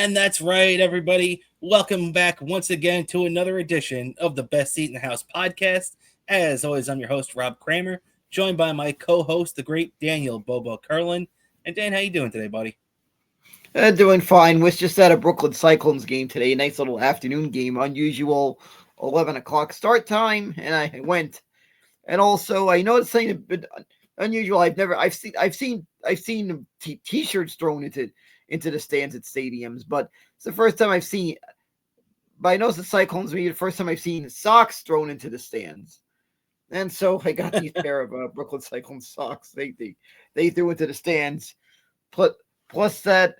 And that's right, everybody. Welcome back once again to another edition of the Best Seat in the House podcast. As always, I'm your host, Rob Kramer, joined by my co-host, the great Daniel Bobo Curlin. And Dan, how you doing today, buddy? Doing fine. Was just at a Brooklyn Cyclones game today. A nice little afternoon game. Unusual 11 o'clock start time, and I went. And also, I noticed something a bit unusual. I've seen t-shirts thrown into the stands at stadiums, but it's the first time I've seen. But I noticed the Cyclones be the first time I've seen socks thrown into the stands. And so I got these pair of Brooklyn Cyclones socks. They threw into the stands. Plus that.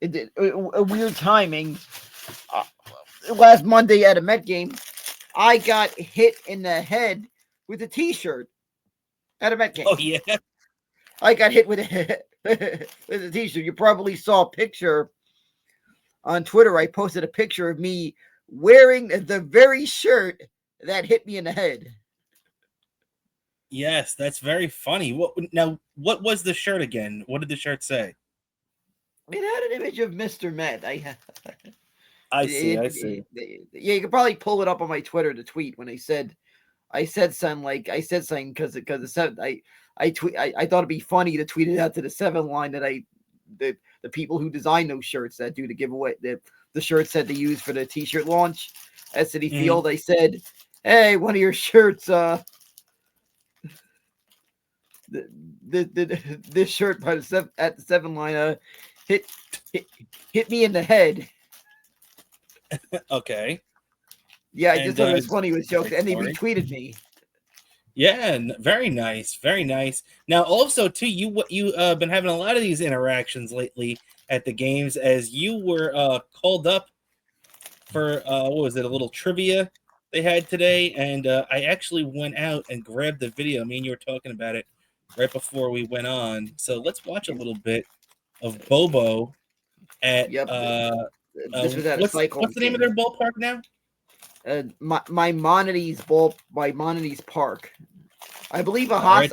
A weird timing. Last Monday at a Met game, I got hit in the head with a T-shirt at a Met game. Oh, yeah? I got hit with a T-shirt. You probably saw a picture on Twitter. I posted a picture of me wearing the very shirt that hit me in the head. Yes, that's very funny. What was the shirt again? What did the shirt say? It had an image of Mr. Met. I see. Yeah, you could probably pull it up on my Twitter to tweet when I said something because I thought it'd be funny to tweet it out to the 7 line that the people who design those shirts that do the giveaway the shirts that they use for the T-shirt launch at Citi Field. I said, hey, one of your shirts this shirt by at the 7 line hit me in the head. Okay. Yeah, I just thought it was funny with jokes, and they retweeted me. Yeah, very nice, very nice. Now, also too, you been having a lot of these interactions lately at the games, as you were called up for what was it, a little trivia they had today, and I actually went out and grabbed the video. Me and you were talking about it right before we went on, so let's watch a little bit of Bobo at this was at a Cyclones what's the name of their ballpark now? Maimonides Park. I believe I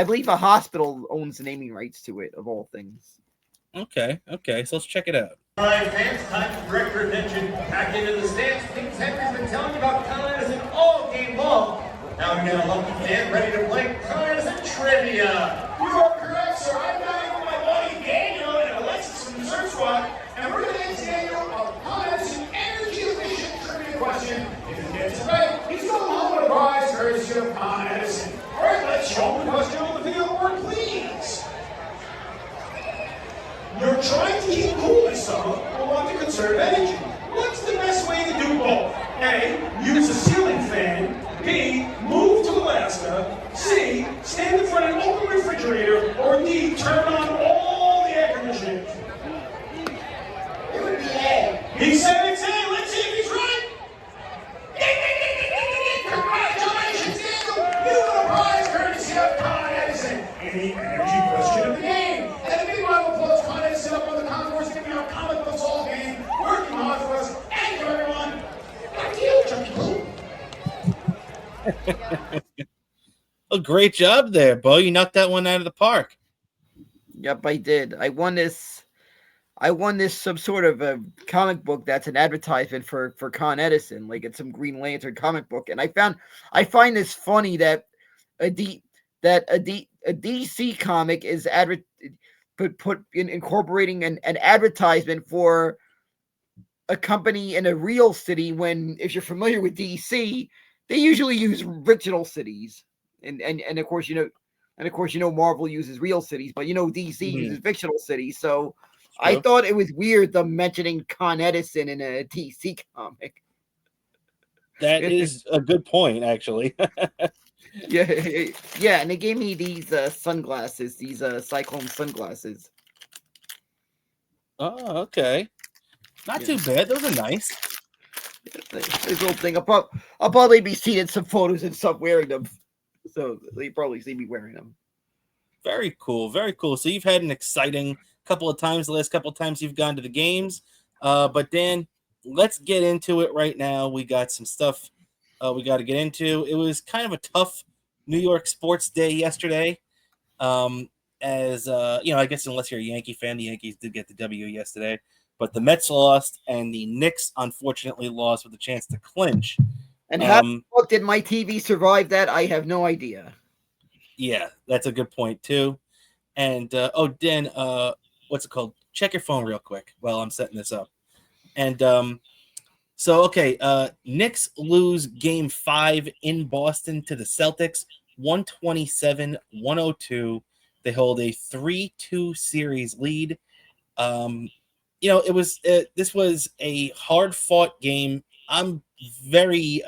believe a hospital owns the naming rights to it, of all things. Okay, so let's check it out. All right, fans, time for direct your attention back into the stands. Things Henry's been telling you about Con Edison all game long. Now we got a lucky fan ready to play Con Edison trivia. You are correct, sir. I'm dining with my buddy Daniel and Alexis from the Search Squad, and we're going to ask Daniel a Con Edison energy efficient trivia question. If he gets it right, he's going home with a prize courtesy of Con Edison. All right, let's show him the question on the video board, please. You're trying to keep cool this summer or want to conserve energy. What's the best way to do both? A, use a ceiling fan. B, move to Alaska. C, stand in front of an open refrigerator. Or D, turn on all the air conditioning. It would be A. He said it's A. Let's see if he's right. Congratulations, Daniel! You win a prize courtesy of Con Edison in the energy question of the game. And a big round of applause, Con Edison up on the concourse, giving out comic books all game, working hard for us. Thank you, everyone. Back to you, Chucky Poo. Oh, great job there, Bo. You knocked that one out of the park. Yep, I did. I won this some sort of a comic book that's an advertisement for Con Edison, like it's some Green Lantern comic book. And I find this funny that a DC comic is incorporating an advertisement for a company in a real city, when, if you're familiar with DC, they usually use fictional cities. And of course Marvel uses real cities, but DC uses fictional cities. So I thought it was weird them mentioning Con Edison in a DC comic. That is a good point, actually. Yeah, and they gave me these sunglasses, these Cyclone sunglasses. Oh, okay. Not too bad. Those are nice. This little thing. I'll probably be seen in some photos and stuff wearing them. So they probably see me wearing them. Very cool. Very cool. So you've had an exciting couple of times, the last couple of times you've gone to the games. But Dan, let's get into it right now. We got some stuff we got to get into. It was kind of a tough New York sports day yesterday. I guess unless you're a Yankee fan, the Yankees did get the W yesterday. but the Mets lost, and the Knicks unfortunately lost with a chance to clinch. And how the fuck did my TV survive that? I have no idea. Yeah, that's a good point too. And Dan, what's it called? Check your phone real quick while I'm setting this up. And Knicks lose Game 5 in Boston to the Celtics, 127-102. They hold a 3-2 series lead. This was a hard-fought game. I'm very,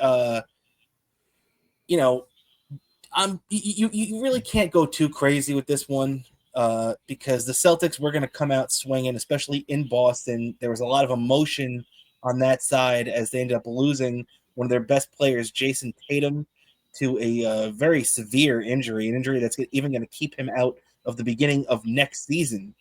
you really can't go too crazy with this one because the Celtics were going to come out swinging, especially in Boston. There was a lot of emotion on that side as they ended up losing one of their best players, Jason Tatum, to a very severe injury, an injury that's even going to keep him out of the beginning of next season.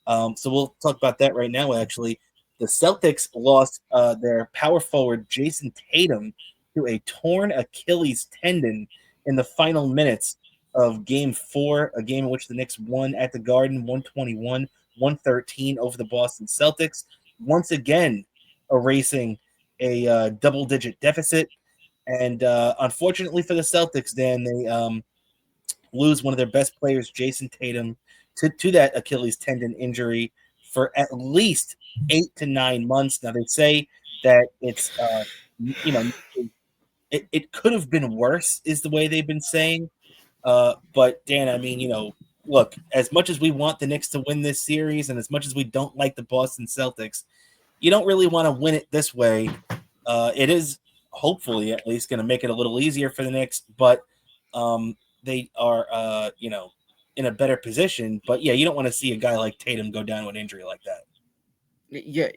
So we'll talk about that right now, actually. The Celtics lost their power forward, Jason Tatum, to a torn Achilles tendon in the final minutes of Game 4, a game in which the Knicks won at the Garden, 121-113 over the Boston Celtics, once again erasing a double-digit deficit. And unfortunately for the Celtics, Dan, they lose one of their best players, Jason Tatum, to that Achilles tendon injury for at least 8 to 9 months. Now, they say that it's, it could have been worse, is the way they've been saying. But, Dan, I mean, look, as much as we want the Knicks to win this series and as much as we don't like the Boston Celtics, you don't really want to win it this way. It is hopefully at least going to make it a little easier for the Knicks, but they are, in a better position. But, yeah, you don't want to see a guy like Tatum go down with an injury like that. Yeah,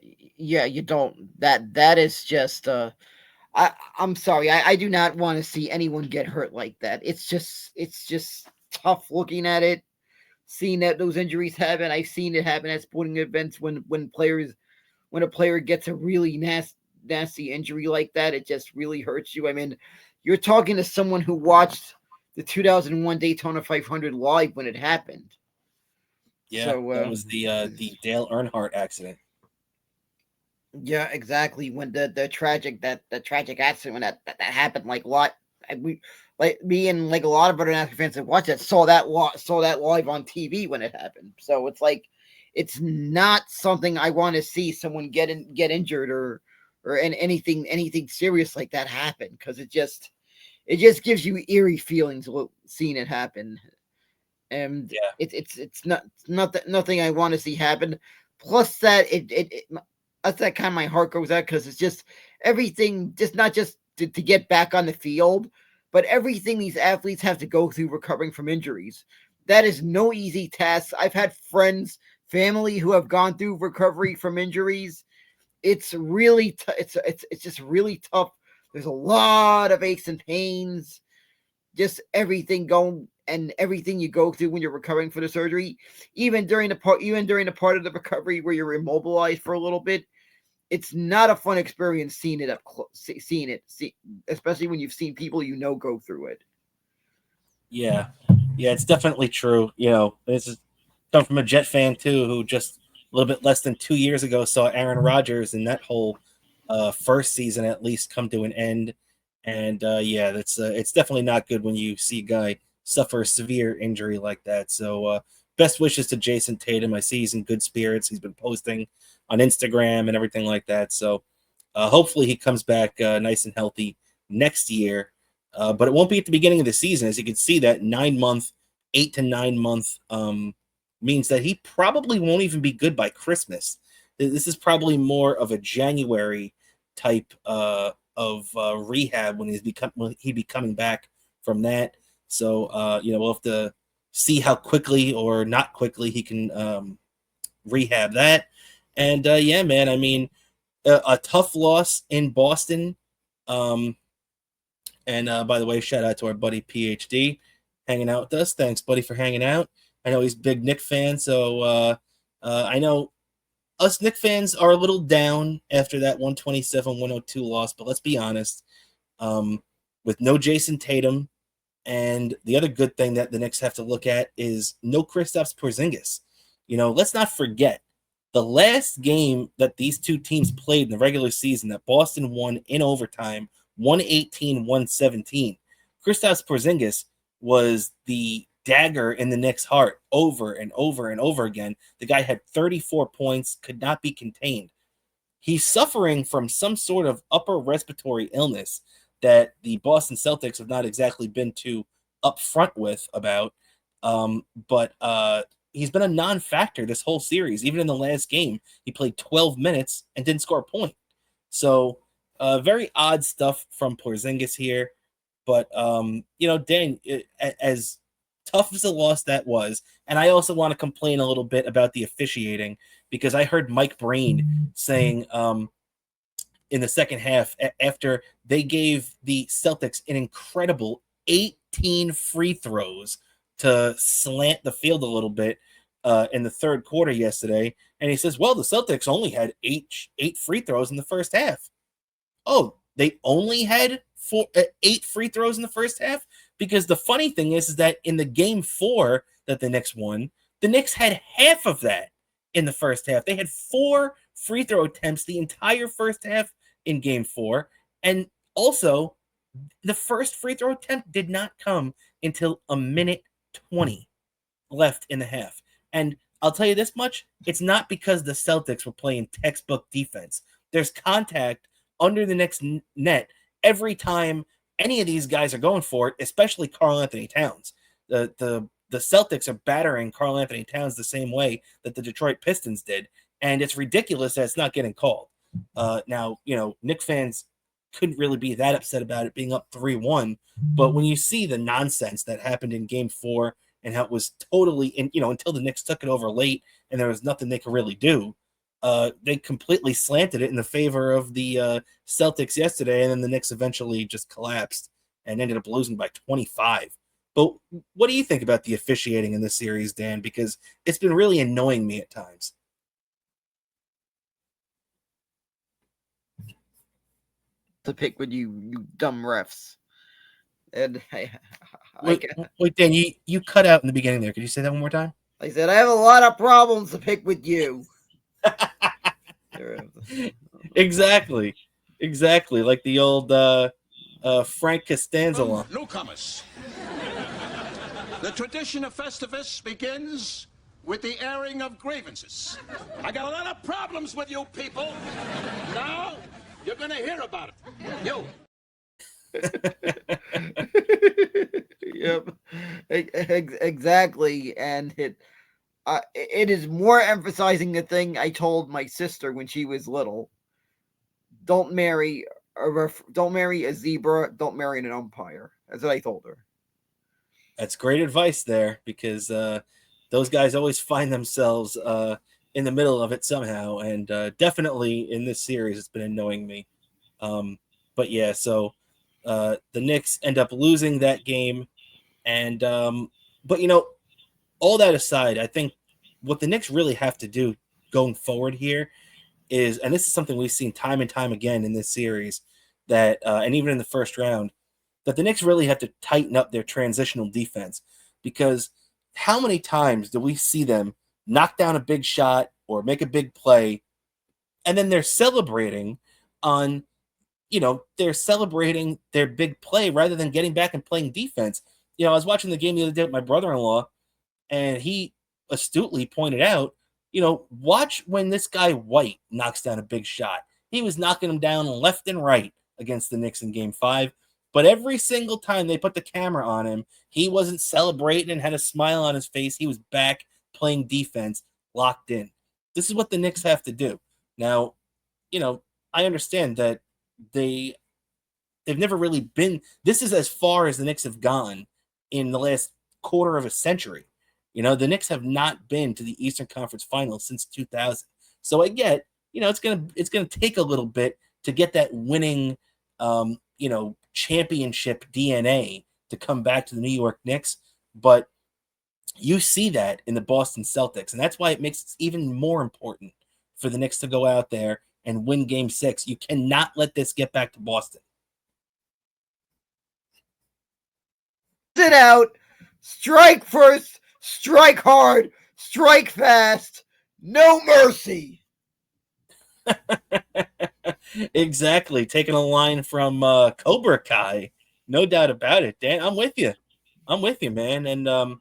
you don't. That is just I'm sorry. I do not want to see anyone get hurt like that. It's just tough looking at it, seeing that those injuries happen. I've seen it happen at sporting events when a player gets a really nasty injury like that. It just really hurts you. I mean, you're talking to someone who watched the 2001 Daytona 500 live when it happened. Yeah, so, that was the Dale Earnhardt accident. Yeah, exactly. When the tragic accident when that happened, like me and like a lot of other NASCAR fans that watched it saw that live on TV when it happened. So it's like it's not something I want to see someone get injured or anything serious like that happen, because it just gives you eerie feelings seeing it happen. And it's nothing I want to see happen. Plus that that's that kind of my heart goes out, because it's just everything, just not just to get back on the field, but everything these athletes have to go through recovering from injuries. That is no easy task. I've had friends, family who have gone through recovery from injuries. It's really it's just really tough. There's a lot of aches and pains, just everything going and everything you go through when you're recovering from the surgery. Even during the part of the recovery where you're immobilized for a little bit, it's not a fun experience seeing it up close, especially when you've seen people go through it. Yeah, it's definitely true. This is coming from a Jet fan too, who just a little bit less than 2 years ago saw Aaron Rodgers and that whole first season at least come to an end. And it's definitely not good when you see a guy suffer a severe injury like that. So best wishes to Jason Tatum. I see he's in good spirits. He's been posting on Instagram and everything like that. So hopefully he comes back nice and healthy next year. But it won't be at the beginning of the season. As you can see, that 8 to 9 month means that he probably won't even be good by Christmas. This is probably more of a January type of rehab when he'd be coming back from that. So we'll have to see how quickly or not quickly he can rehab that. And man, I mean, a tough loss in Boston. And by the way, shout out to our buddy PhD hanging out with us. Thanks, buddy, for hanging out. I know he's a big Knick fan, so I know us Knick fans are a little down after that 127-102 loss, but let's be honest, with no Jason Tatum, and the other good thing that the Knicks have to look at is no Kristaps Porzingis. Let's not forget, The last game that these two teams played in the regular season that Boston won in overtime, 118-117. Kristaps Porzingis was the dagger in the Knicks' heart over and over and over again. The guy had 34 points, could not be contained. He's suffering from some sort of upper respiratory illness that the Boston Celtics have not exactly been too upfront with about. But he's been a non-factor this whole series. Even in the last game, he played 12 minutes and didn't score a point. So very odd stuff from Porzingis here. But, Dan, as tough as a loss that was, and I also want to complain a little bit about the officiating, because I heard Mike Breen saying in the second half, after they gave the Celtics an incredible 18 free throws to slant the field a little bit in the third quarter yesterday, and he says, well, the Celtics only had eight free throws in the first half. Oh, they only had 8 free throws in the first half? Because the funny thing is that in the game 4 that the Knicks won, the Knicks had half of that in the first half. They had 4 free throw attempts the entire first half in game 4. And also, the first free throw attempt did not come until a minute 20 left in the half. And I'll tell you this much, it's not because the Celtics were playing textbook defense. There's contact under the Knicks net every time any of these guys are going for it, especially Karl Anthony Towns. The Celtics are battering Karl Anthony Towns the same way that the Detroit Pistons did, and it's ridiculous that it's not getting called. Now, Knicks fans couldn't really be that upset about it being up 3-1, but when you see the nonsense that happened in game 4 and how it was totally, until the Knicks took it over late and there was nothing they could really do, they completely slanted it in the favor of the Celtics yesterday, and then the Knicks eventually just collapsed and ended up losing by 25. But what do you think about the officiating in this series, Dan? Because it's been really annoying me at times. To pick with you dumb refs. And Wait, Dan, you cut out in the beginning there. Could you say that one more time? I said, I have a lot of problems to pick with you. Exactly. Like the old Frank Costanza line. Newcomers. The tradition of Festivus begins with the airing of grievances. I got a lot of problems with you people. Now you're going to hear about it. You. Yep, exactly. And it is more emphasizing the thing I told my sister when she was little. Don't marry a zebra. Don't marry an umpire. That's what I told her. That's great advice there, because those guys always find themselves in the middle of it somehow. And definitely in this series, it's been annoying me. But yeah, so the Knicks end up losing that game. And but all that aside, I think what the Knicks really have to do going forward here is, and this is something we've seen time and time again in this series, that and even in the first round, that the Knicks really have to tighten up their transitional defense. Because how many times do we see them knock down a big shot or make a big play, and then they're celebrating their big play rather than getting back and playing defense? I was watching the game the other day with my brother-in-law, and he astutely pointed out, watch when this guy White knocks down a big shot. He was knocking him down left and right against the Knicks in game 5. But every single time they put the camera on him, he wasn't celebrating and had a smile on his face. He was back playing defense, locked in. This is what the Knicks have to do. Now, I understand that they've never really been, this is as far as the Knicks have gone in the last quarter of a century. The Knicks have not been to the Eastern Conference Finals since 2000. So I get, it's gonna take a little bit to get that winning, championship DNA to come back to the New York Knicks. But you see that in the Boston Celtics, and that's why it makes it even more important for the Knicks to go out there and win Game 6. You cannot let this get back to Boston. Sit out, strike first, strike hard, strike fast, No mercy. Exactly. Taking a line from Cobra Kai. No doubt about it, Dan. I'm with you. I'm with you, man. And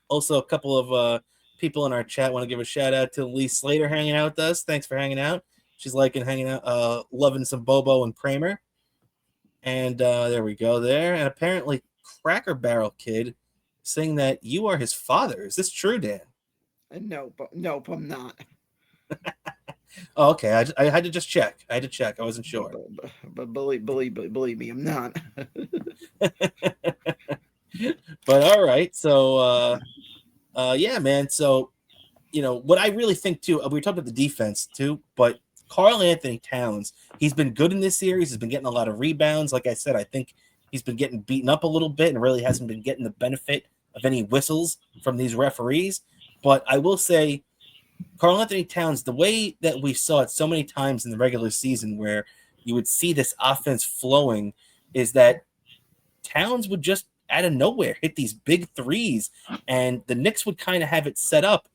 also a couple of people in our chat want to give a shout out to Lee Slater hanging out with us. Thanks for hanging out. She's liking hanging out, loving some Bobo and Cramer. And there we go there. And apparently Cracker Barrel Kid saying that you are his father. Is this true, Dan? Nope, I'm not. Oh, okay. I had to just check. I wasn't sure. But believe me, I'm not. But all right. So yeah, man. So what I really think too, we talked about the defense too, but Karl Anthony Towns, he's been good in this series. He's been getting a lot of rebounds. Like I said, I think he's been getting beaten up a little bit and really hasn't been getting the benefit of any whistles from these referees. But I will say, Karl Anthony Towns, the way that we saw it so many times in the regular season where you would see this offense flowing is that Towns would just out of nowhere hit these big threes, and the Knicks would kind of have it set up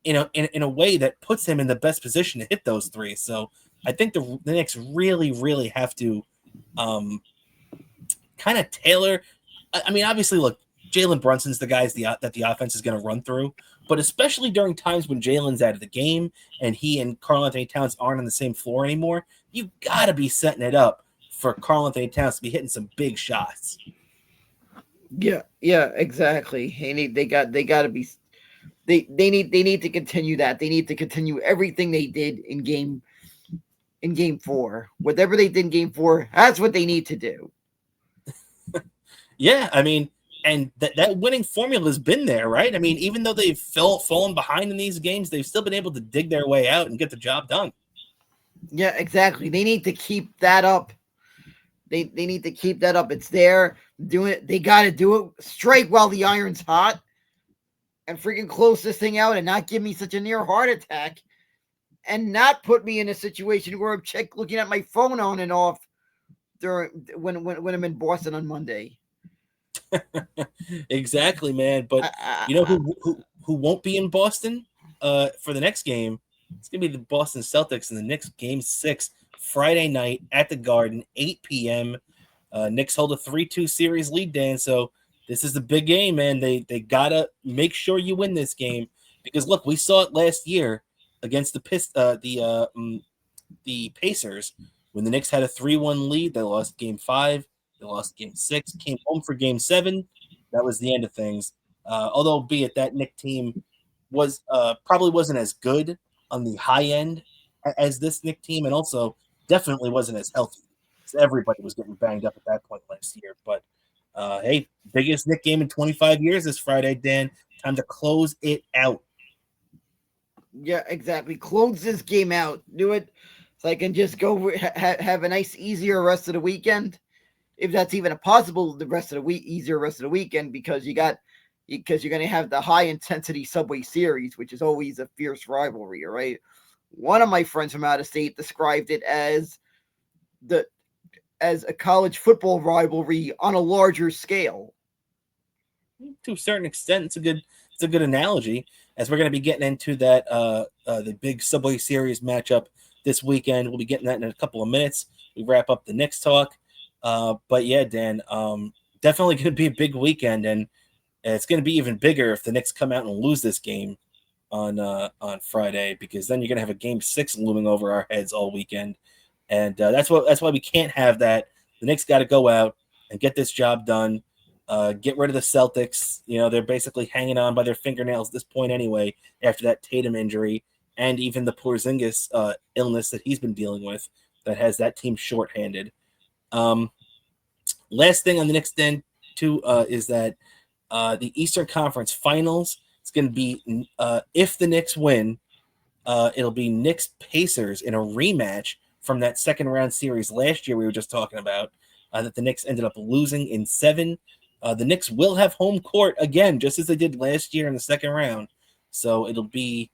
in a way that puts him in the best position to hit those threes. So I think the Knicks really, really have to kind of tailor. I mean, obviously, look, Jalen Brunson's the guys that the offense is going to run through, but especially during times when Jalen's out of the game and he and Karl Anthony Towns aren't on the same floor anymore, you got to be setting it up for Karl Anthony Towns to be hitting some big shots. Yeah, exactly. They need to continue that. They need to continue everything they did in game 4. Whatever they did in game 4, that's what they need to do. Yeah, I mean, and that winning formula has been there, right? I mean, even though they've fallen behind in these games, they've still been able to dig their way out and get the job done. Yeah, exactly. They need to keep that up. They need to keep that up. It's there. Doing it. They got to do it. Strike while the iron's hot, and freaking close this thing out, and not give me such a near heart attack, and not put me in a situation where I'm looking at my phone on and off during when I'm in Boston on Monday. Exactly, man. But you know who won't be in Boston for the next game? It's gonna be the Boston Celtics in the Knicks Game 6 Friday night at the Garden, 8 p.m. Knicks hold a 3-2 series lead, Dan. So this is the big game, man. They gotta make sure you win this game because look, we saw it last year against the Pacers when the Knicks had a 3-1 lead. They lost Game 5. They lost Game 6. Came home for Game 7. That was the end of things. Although, be it that Knicks team was probably wasn't as good on the high end as this Knicks team, and also definitely wasn't as healthy. So everybody was getting banged up at that point last year. But hey, biggest Knicks game in 25 years this Friday, Dan. Time to close it out. Yeah, exactly. Close this game out. Do it so I can just go have a nice, easier rest of the weekend. If that's even possible, the rest of the week, easier rest of the weekend, because you're going to have the high intensity Subway Series, which is always a fierce rivalry, right? One of my friends from out of state described it as a college football rivalry on a larger scale. To a certain extent, it's a good analogy, as we're going to be getting into that the big Subway Series matchup this weekend. We'll be getting that in a couple of minutes. We wrap up the Knicks talk. But yeah, Dan, definitely going to be a big weekend, and it's going to be even bigger if the Knicks come out and lose this game on Friday, because then you're going to have a Game 6 looming over our heads all weekend, and that's why we can't have that. The Knicks got to go out and get this job done. Get rid of the Celtics. They're basically hanging on by their fingernails at this point anyway, after that Tatum injury and even the Porzingis illness that he's been dealing with that has that team shorthanded. Last thing on the Knicks then too is that the Eastern Conference Finals, it's going to be if the Knicks win, it'll be Knicks Pacers in a rematch from that second round series last year we were just talking about that the Knicks ended up losing in 7. The Knicks will have home court again, just as they did last year in the second round. So it'll be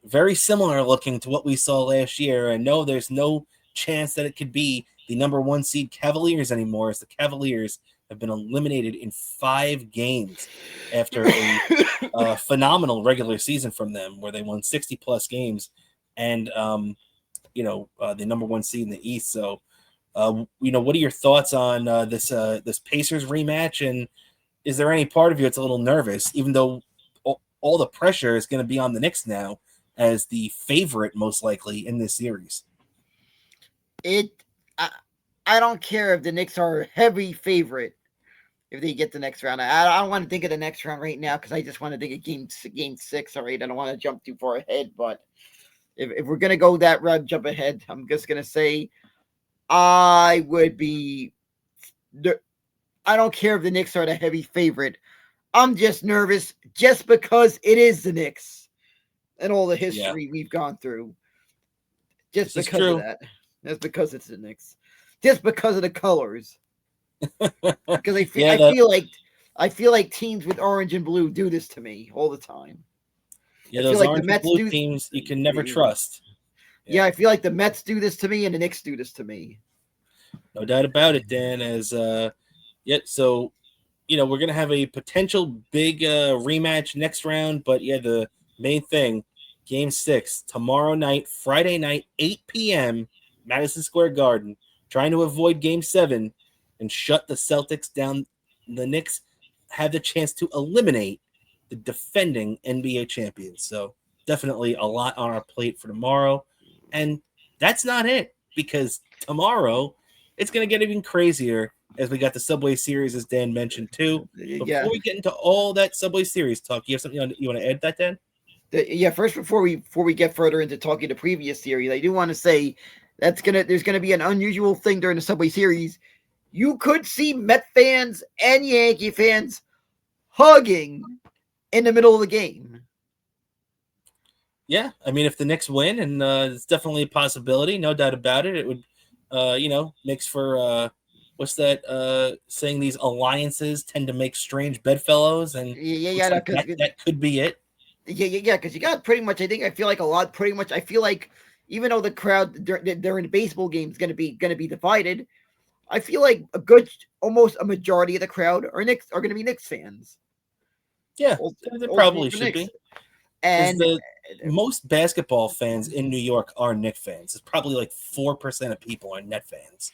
very similar looking to what we saw last year. And no, there's no chance that it could be the number 1 seed Cavaliers anymore, as the Cavaliers have been eliminated in 5 games after a phenomenal regular season from them, where they won 60 plus games, and the number 1 seed in the East. So, what are your thoughts on this Pacers rematch? And is there any part of you that's a little nervous, even though all the pressure is going to be on the Knicks now as the favorite, most likely, in this series? I don't care if the Knicks are a heavy favorite if they get the next round. I don't want to think of the next round right now because I just want to think of game 6. All right, I don't want to jump too far ahead, but if we're gonna go that route, jump ahead, I'm just gonna say I would be. I don't care if the Knicks are the heavy favorite. I'm just nervous just because it is the Knicks and all the history we've gone through. Just because of that. That's because it's the Knicks. Just because of the colors. Because I feel like teams with orange and blue do this to me all the time. Yeah, those orange and blue teams you can never trust. Yeah, I feel like the Mets do this to me and the Knicks do this to me. No doubt about it, Dan. So we're gonna have a potential big rematch next round, but the main thing, Game 6 tomorrow night, Friday night, 8 p.m. Madison Square Garden, trying to avoid Game 7 and shut the Celtics down. The Knicks have the chance to eliminate the defending NBA champions. So definitely a lot on our plate for tomorrow. And that's not it, because tomorrow it's going to get even crazier as we got the Subway Series, as Dan mentioned too. Before we get into all that Subway Series talk, you have something you want to add to that, Dan? First, before we get further into talking the previous series, I do want to say there's gonna be an unusual thing during the Subway Series. You could see Met fans and Yankee fans hugging in the middle of the game. Yeah, I mean, if the Knicks win, and it's definitely a possibility, no doubt about it. It would, makes for what's that saying? These alliances tend to make strange bedfellows, and that could be it. Yeah, because you got pretty much. I feel like even though the crowd during the baseball game is going to be divided, I feel like almost a majority of the crowd are going to be Knicks fans. Yeah, they probably should be. And most basketball fans in New York are Knicks fans. It's probably like 4% of people are Net fans.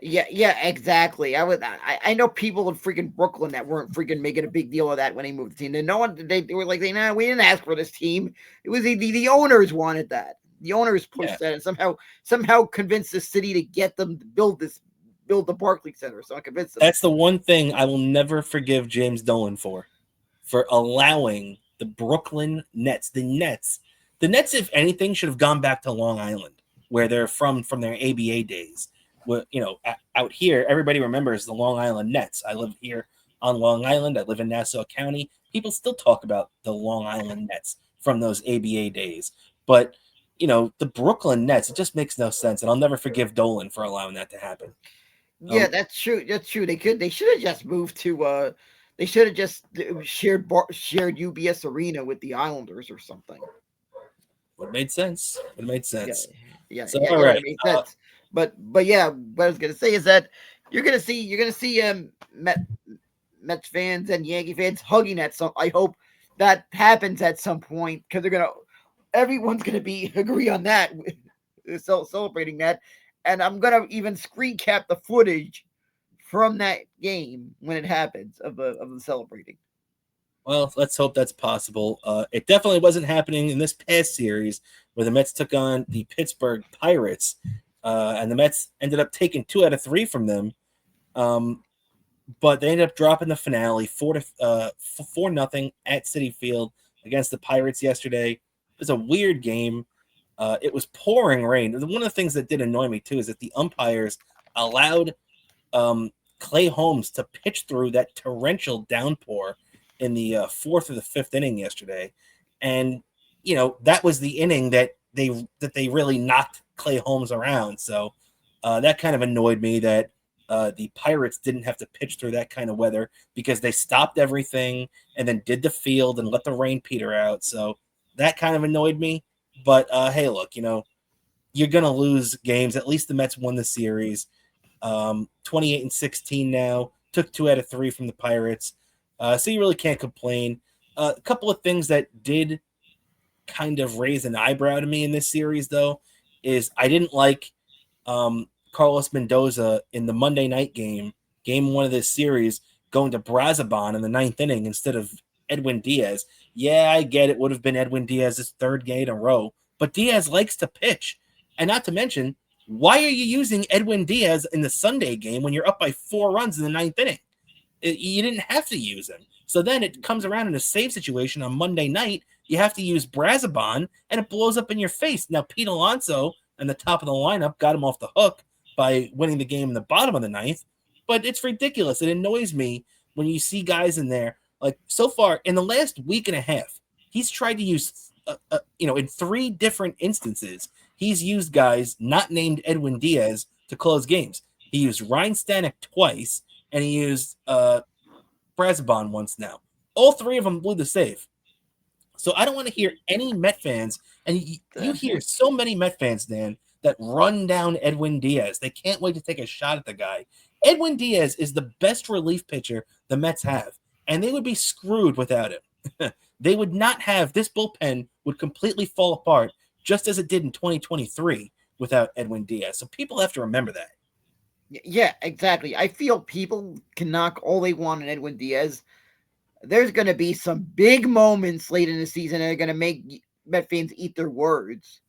Yeah, exactly. I know people in freaking Brooklyn that weren't freaking making a big deal of that when they moved the team. And they were like, nah, we didn't ask for this team. It was the owners wanted that. The owners pushed that and somehow convinced the city to get them to build the Barclays Center. So I convinced them. That's the one thing I will never forgive James Dolan for allowing the Brooklyn Nets, the Nets, if anything, should have gone back to Long Island, where they're from their ABA days. Well, out here, everybody remembers the Long Island Nets. I live here on Long Island. I live in Nassau County. People still talk about the Long Island Nets from those ABA days. But, the Brooklyn Nets, it just makes no sense. And I'll never forgive Dolan for allowing that to happen. Yeah, that's true. That's true. They should have just moved to they should have just shared UBS Arena with the Islanders or something. It made sense. Yeah. So, all right. It made sense. But yeah, what I was gonna say is that you're gonna see Mets fans and Yankee fans hugging at some. I hope that happens at some point because everyone's gonna agree on that, celebrating that, and I'm gonna even screen cap the footage from that game when it happens of the celebrating. Well, let's hope that's possible. It definitely wasn't happening in this past series where the Mets took on the Pittsburgh Pirates. And the Mets ended up taking 2 out of 3 from them. But they ended up dropping the finale 4-0 at Citi Field against the Pirates yesterday. It was a weird game. It was pouring rain. One of the things that did annoy me too is that the umpires allowed Clay Holmes to pitch through that torrential downpour in the 4th or the 5th inning yesterday. And, that was the inning that they really knocked Clay Holmes around. So that kind of annoyed me that the Pirates didn't have to pitch through that kind of weather because they stopped everything and then did the field and let the rain peter out. So that kind of annoyed me. But hey, look, you're going to lose games. At least the Mets won the series. 28-16 now. took 2 out of 3 from the Pirates. So you really can't complain. A couple of things that did kind of raise an eyebrow to me in this series, though, is I didn't like Carlos Mendoza in the Monday night game 1 of this series, going to Brazoban in the 9th inning instead of Edwin Diaz. Yeah, I get it would have been Edwin Diaz's 3rd game in a row, but Diaz likes to pitch. And not to mention, why are you using Edwin Diaz in the Sunday game when you're up by 4 runs in the 9th inning? You didn't have to use him. So then it comes around in a save situation on Monday night. You have to use Brazoban, and it blows up in your face. Now, Pete Alonso and the top of the lineup got him off the hook by winning the game in the bottom of the 9th, but it's ridiculous. It annoys me when you see guys in there. Like, so far, in the last week and a half, he's tried to use, in 3 different instances, he's used guys not named Edwin Diaz to close games. He used Ryan Stanek twice, and he used Brazoban once now. All 3 of them blew the save. So I don't want to hear any Met fans, and you hear so many Met fans, Dan, that run down Edwin Diaz. They can't wait to take a shot at the guy. Edwin Diaz is the best relief pitcher the Mets have, and they would be screwed without him. They would not have, this bullpen would completely fall apart, just as it did in 2023 without Edwin Diaz. So people have to remember that. Yeah, exactly. I feel people can knock all they want on Edwin Diaz. There's going to be some big moments late in the season that are going to make Met fans eat their words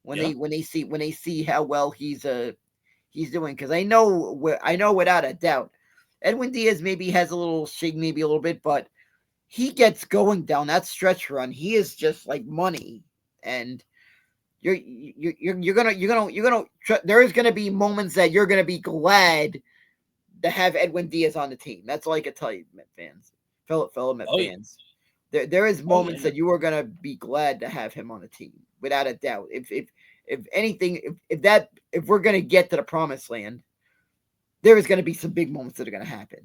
when they see how well he's doing. Because I know without a doubt, Edwin Diaz maybe has a little shake, maybe a little bit, but he gets going down that stretch run. He is just like money, and you're gonna. There's gonna be moments that you're gonna be glad to have Edwin Diaz on the team. That's all I can tell you, Met fans. Fellow Met fans. There is moments that you are gonna be glad to have him on the team, without a doubt. If anything, if we're gonna get to the promised land, there is gonna be some big moments that are gonna happen.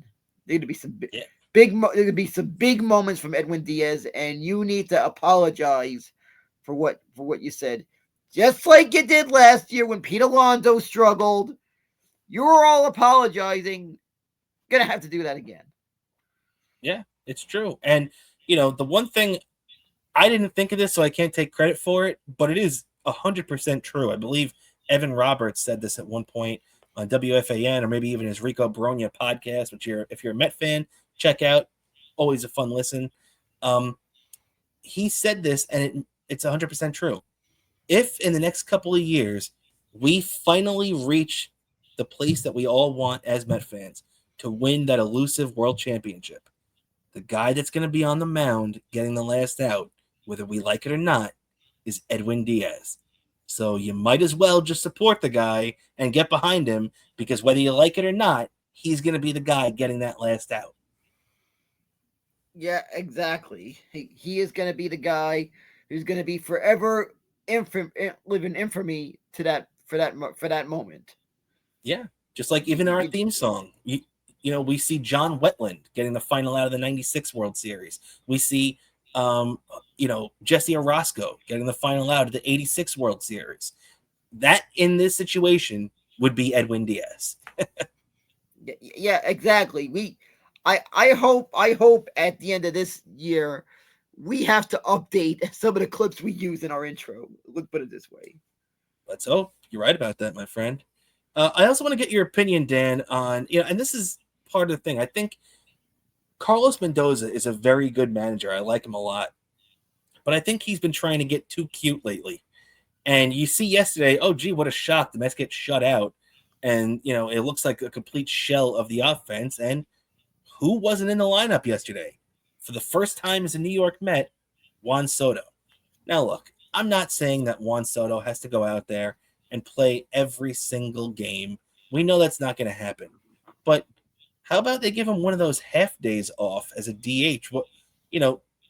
There's gonna be some big moments from Edwin Diaz, and you need to apologize for what you said, just like you did last year when Pete Alonso struggled. You were all apologizing. Gonna have to do that again. Yeah, it's true. And, the one thing, I didn't think of this, so I can't take credit for it, but it is 100% true. I believe Evan Roberts said this at one point on WFAN, or maybe even his Rico Bronya podcast, which if you're a Met fan, check out. Always a fun listen. He said this, and it's 100% true. If in the next couple of years, we finally reach the place that we all want as Met fans, to win that elusive world championship, the guy that's going to be on the mound getting the last out, whether we like it or not, is Edwin Diaz. So you might as well just support the guy and get behind him, because whether you like it or not, he's going to be the guy getting that last out. Yeah, exactly. He is going to be the guy who's going to be forever living infamy for that moment. Yeah, just like even our theme song. We see John Wetland getting the final out of the 96 World Series. We see, Jesse Orosco getting the final out of the 86 World Series. That, in this situation, would be Edwin Diaz. Yeah, exactly. I hope at the end of this year, we have to update some of the clips we use in our intro. Let's put it this way. Let's hope. You're right about that, my friend. I also want to get your opinion, Dan, on, and this is part of the thing. I think Carlos Mendoza is a very good manager. I like him a lot. But I think he's been trying to get too cute lately. And you see yesterday, oh, gee, what a shock. The Mets get shut out. And, it looks like a complete shell of the offense. And who wasn't in the lineup yesterday? For the first time as a New York Met, Juan Soto. Now, look, I'm not saying that Juan Soto has to go out there and play every single game. We know that's not going to happen. But how about they give him one of those half days off as a DH?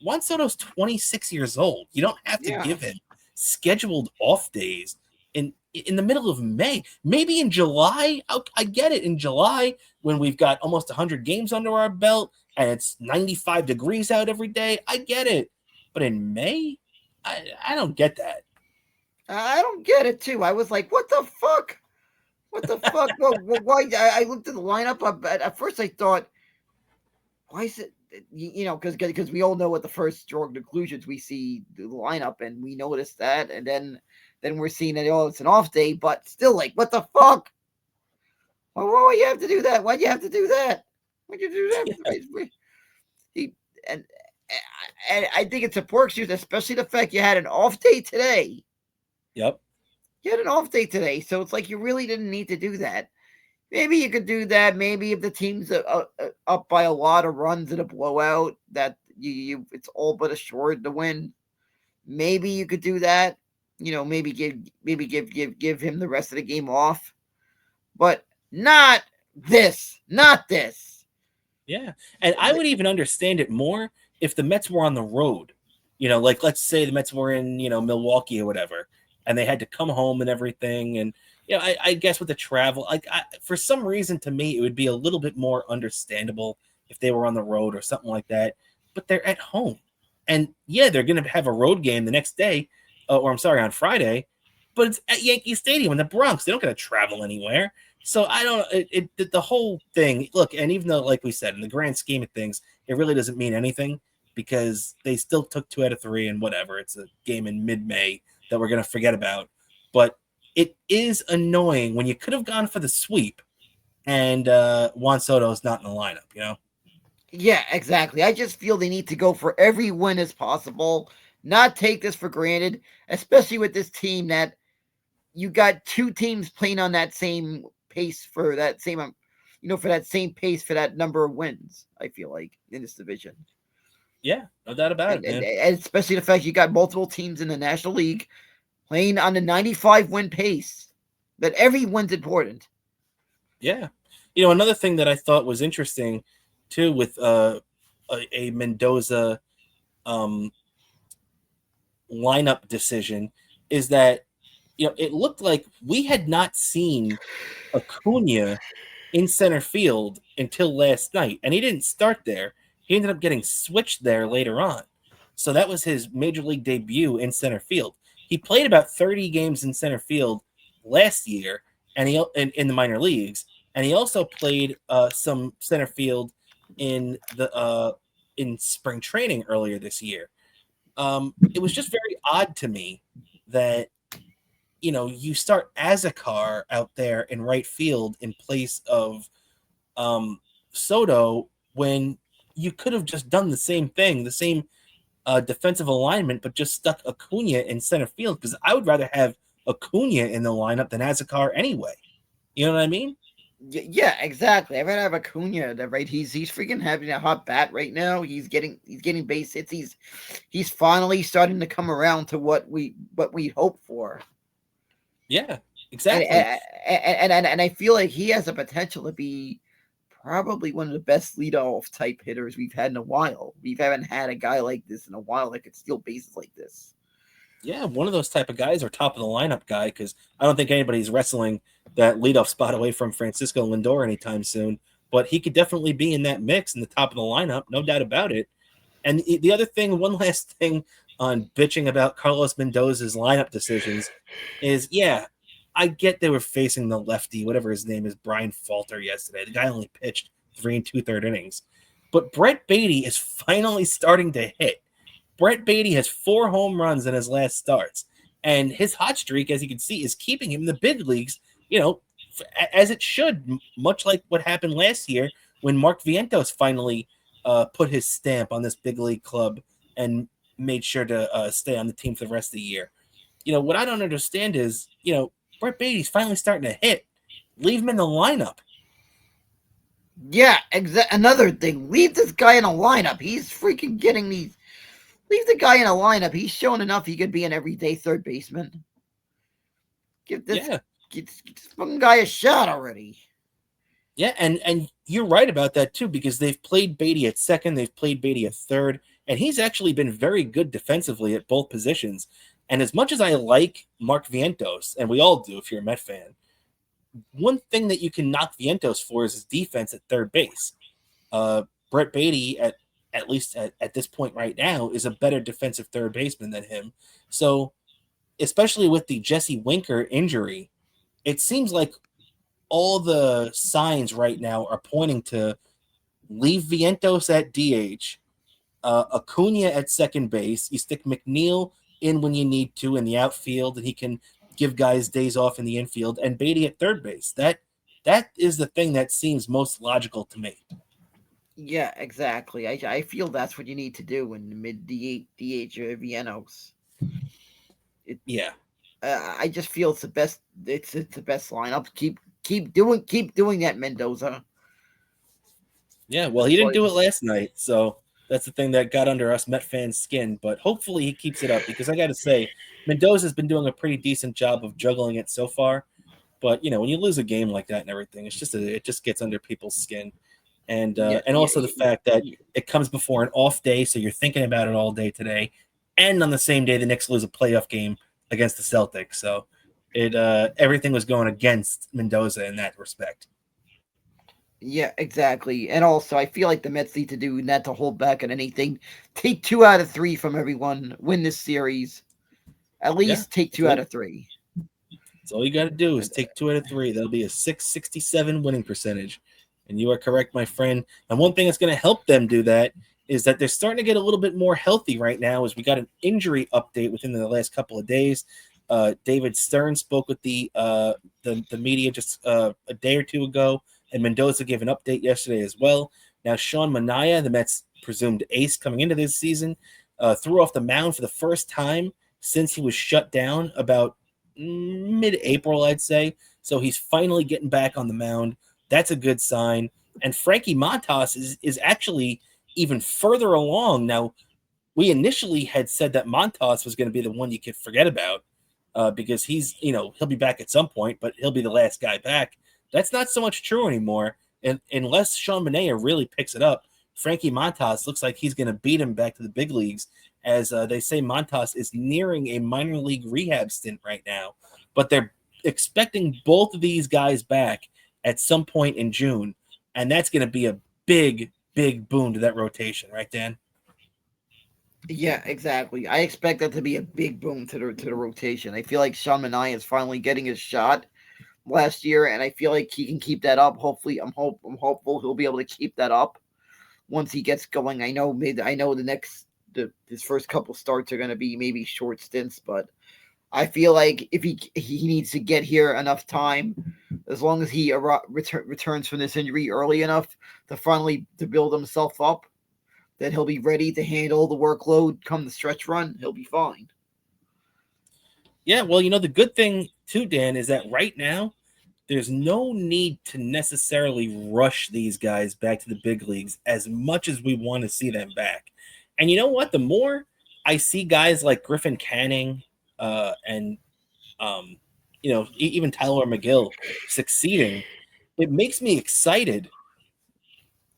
Juan Soto's 26 years old. You don't have to give him scheduled off days in the middle of May. Maybe in July. I get it. In July, when we've got almost 100 games under our belt and it's 95 degrees out every day, I get it. But in May, I don't get that. I don't get it, too. I was like, what the fuck? What the fuck? Well, why? I looked at the lineup. At first, I thought, why is it? Because we all know what the first strong conclusions we see the lineup, and we notice that, and then we're seeing that it's an off day, but still, like, what the fuck? Why you have to do that? Why'd you have to do that? Why'd you do that? He, and, and I think it's a poor excuse, especially the fact you had an off day today. Yep. You had an off day today, so it's like you really didn't need to do that. Maybe you could do that. Maybe if the team's up by a lot of runs in a blowout, that it's all but assured to win. Maybe you could do that. Maybe give him the rest of the game off, but not this. Not this. Yeah, and I would even understand it more if the Mets were on the road. Like let's say the Mets were in Milwaukee or whatever, and they had to come home and everything, and I guess with the travel, for some reason, to me, it would be a little bit more understandable if they were on the road or something like that. But they're at home. And, yeah, they're going to have a road game the next day, on Friday. But it's at Yankee Stadium in the Bronx. They don't got to travel anywhere. So I don't – the whole thing – look, and even though, like we said, in the grand scheme of things, it really doesn't mean anything because they still took 2 out of 3 and whatever. It's a game in mid-May that we're going to forget about. But – it is annoying when you could have gone for the sweep and Juan Soto's not in the lineup, Yeah, exactly. I just feel they need to go for every win as possible, not take this for granted, especially with this team that you got 2 teams playing on that same pace for that same, for that number of wins, I feel like, in this division. Yeah, no doubt about it, man. And especially the fact you got multiple teams in the National League playing on a 95 win pace, that every win's important. Yeah. Another thing that I thought was interesting too with a Mendoza lineup decision is that it looked like we had not seen Acuna in center field until last night, and he didn't start there. He ended up getting switched there later on. So that was his major league debut in center field. He played about 30 games in center field last year, and in the minor leagues, and he also played some center field in spring training earlier this year. It was just very odd to me that you start Azekar out there in right field in place of Soto when you could have just done the same thing, the same defensive alignment, but just stuck Acuna in center field because I would rather have Acuna in the lineup than Azekar anyway. You know what I mean? Yeah, exactly. I'd rather have Acuna. Right? He's freaking having a hot bat right now. He's getting base hits. He's finally starting to come around to what we hope for. Yeah, exactly. And I feel like he has the potential to be probably one of the best leadoff type hitters we've had in a while. We haven't had a guy like this in a while that could steal bases like this. Yeah, one of those type of guys or top of the lineup guy, because I don't think anybody's wrestling that leadoff spot away from Francisco Lindor anytime soon, but he could definitely be in that mix in the top of the lineup, no doubt about it. And the other thing, one last thing on bitching about Carlos Mendoza's lineup decisions is, yeah, I get they were facing the lefty, whatever his name is, Brian Falter yesterday. The guy only pitched 3 2/3 innings. But Brett Baty is finally starting to hit. Brett Baty has 4 home runs in his last starts. And his hot streak, as you can see, is keeping him in the big leagues, as it should, much like what happened last year when Mark Vientos finally put his stamp on this big league club and made sure to stay on the team for the rest of the year. What I don't understand is, Brett Baty's finally starting to hit. Leave him in the lineup. Yeah, another thing. Leave this guy in a lineup. He's freaking getting these. Leave the guy in a lineup. He's shown enough he could be an everyday third baseman. Give this fucking guy a shot already. Yeah, and you're right about that too, because they've played Baty at second, they've played Baty at third, and he's actually been very good defensively at both positions. And as much as I like Mark Vientos, and we all do if you're a Met fan, one thing that you can knock Vientos for is his defense at third base. Brett Baty, at least at this point right now, is a better defensive third baseman than him. So, especially with the Jesse Winker injury, it seems like all the signs right now are pointing to leave Vientos at DH, Acuna at second base. You stick McNeil in when you need to in the outfield, and he can give guys days off in the infield, and Beatty at third base. That is the thing that seems most logical to me. Yeah, exactly. I feel that's what you need to do in the mid DH or Viennos. Yeah. I just feel it's the best. It's the best lineup. Keep doing that, Mendoza. Yeah, well, he didn't do it last night, so that's the thing that got under us Met fans' skin. But hopefully he keeps it up because I got to say, Mendoza's been doing a pretty decent job of juggling it so far. But when you lose a game like that and everything, it just gets under people's skin, and Yeah, also the fact that it comes before an off day, so you're thinking about it all day today, and on the same day the Knicks lose a playoff game against the Celtics. So it everything was going against Mendoza in that respect. Yeah, exactly. And also, I feel like the Mets need to do that to hold back on anything. Take 2 out of 3 from everyone. Win this series. At least take 2 out of 3. That's all you got to do is take 2 out of 3. That'll be a 667 winning percentage. And you are correct, my friend. And one thing that's going to help them do that is that they're starting to get a little bit more healthy right now as we got an injury update within the last couple of days. David Stern spoke with the media just a day or two ago, and Mendoza gave an update yesterday as well. Now, Sean Manaea, the Mets' presumed ace coming into this season, threw off the mound for the first time since he was shut down about mid-April, I'd say. So he's finally getting back on the mound. That's a good sign. And Frankie Montas is actually even further along. Now, we initially had said that Montas was going to be the one you could forget about because he'll be back at some point, but he'll be the last guy back. That's not so much true anymore. And unless Sean Manaea really picks it up, Frankie Montas looks like he's going to beat him back to the big leagues, as they say Montas is nearing a minor league rehab stint right now. But they're expecting both of these guys back at some point in June, and that's going to be a big, big boon to that rotation, right, Dan? Yeah, exactly. I expect that to be a big boom to the rotation. I feel like Sean Manaea is finally getting his shot last year, and I feel like he can keep that up. Hopefully, I'm hopeful he'll be able to keep that up once he gets going. I know his first couple starts are going to be maybe short stints, but I feel like if he needs to get here enough time, as long as he returns from this injury early enough to finally to build himself up, that he'll be ready to handle the workload come the stretch run. He'll be fine. Yeah, well, the good thing too, Dan, is that right now there's no need to necessarily rush these guys back to the big leagues as much as we want to see them back. And you know what? The more I see guys like Griffin Canning and even Tyler McGill succeeding, it makes me excited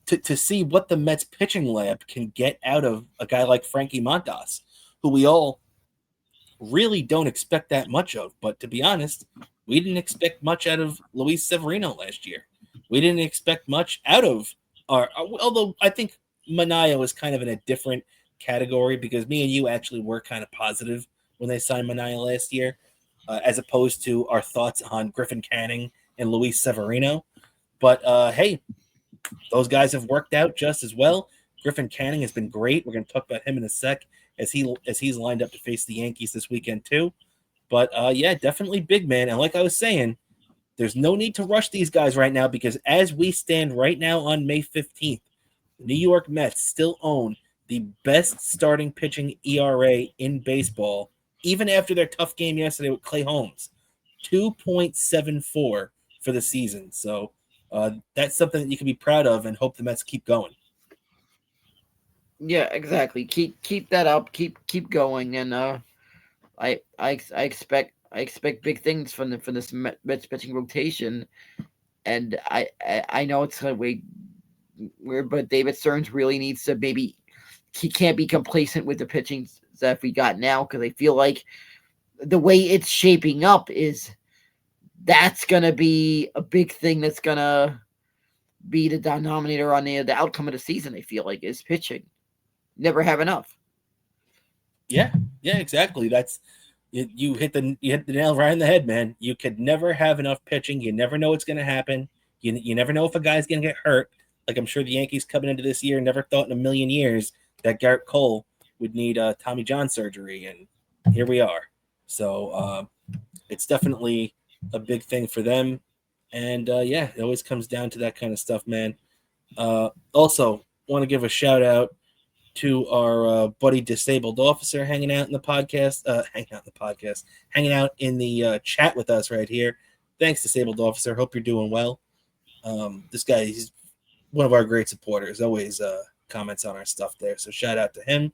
to see what the Mets pitching lab can get out of a guy like Frankie Montas, who we all really don't expect that much of. But to be honest, we didn't expect much out of Luis Severino last year. We didn't expect much out of although I think Manaea was kind of in a different category because me and you actually were kind of positive when they signed Manaea last year, as opposed to our thoughts on Griffin Canning and Luis Severino. But hey, those guys have worked out just as well. Griffin Canning has been great. We're going to talk about him in a sec as he's lined up to face the Yankees this weekend too. But yeah, definitely big man. And like I was saying, there's no need to rush these guys right now because as we stand right now on May 15th, the New York Mets still own the best starting pitching ERA in baseball, even after their tough game yesterday with Clay Holmes, 2.74 for the season. So that's something that you can be proud of and hope the Mets keep going. Yeah, exactly. Keep that up. Keep going, and I expect big things from this Mets pitching rotation, and I know it's gonna wait weird, but David Stearns really needs to he can't be complacent with the pitching that we got now because I feel like the way it's shaping up is that's gonna be a big thing that's gonna be the denominator on the outcome of the season. I feel like is pitching. Never have enough. Yeah, exactly. That's You hit the nail right on the head, man. You could never have enough pitching. You never know what's going to happen. You never know if a guy's going to get hurt. Like I'm sure the Yankees coming into this year never thought in a million years that Garrett Cole would need Tommy John surgery, and here we are. So it's definitely a big thing for them. And yeah, it always comes down to that kind of stuff, man. Also, want to give a shout out to our buddy disabled officer hanging out in the podcast, hanging out in the chat with us right here. Thanks, disabled officer. Hope you're doing well. This guy, he's one of our great supporters. Always comments on our stuff there. So shout out to him.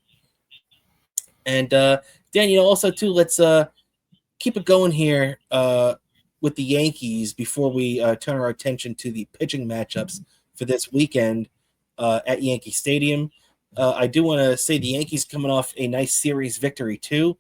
And Dan, also too, let's keep it going here with the Yankees before we turn our attention to the pitching matchups for this weekend at Yankee Stadium. I do want to say the Yankees coming off a nice series victory too.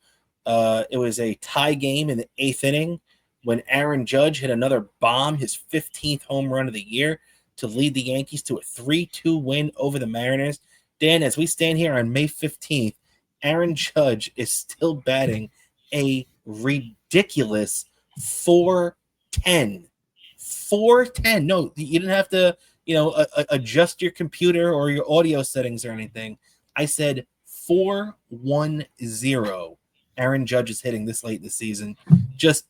It was a tie game in the 8th inning when Aaron Judge hit another bomb, his 15th home run of the year, to lead the Yankees to a 3-2 win over the Mariners. Dan, as we stand here on May 15th, Aaron Judge is still batting a ridiculous 410. 410. No, you didn't have to, adjust your computer or your audio settings or anything. I said 410. Aaron Judge is hitting this late in the season. Just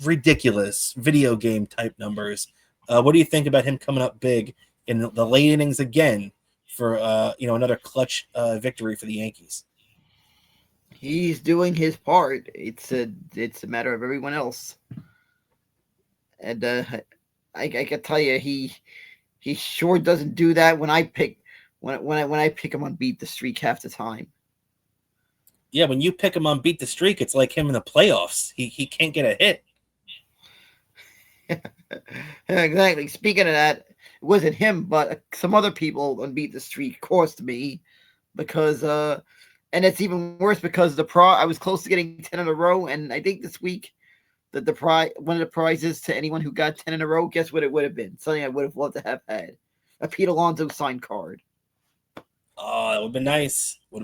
ridiculous video game type numbers. What do you think about him coming up big in the late innings again for another clutch victory for the Yankees? He's doing his part. It's a matter of everyone else. And I can tell you, he sure doesn't do that when I pick him on beat the streak half the time. Yeah, when you pick him on beat the streak, it's like him in the playoffs. He can't get a hit. Exactly. Speaking of that, it wasn't him, but some other people on beat the streak cost me because and it's even worse because I was close to getting 10 in a row, and I think this week that one of the prizes to anyone who got 10 in a row, guess what it would have been? Something I would have loved to have had. A Pete Alonso signed card. Oh, that would have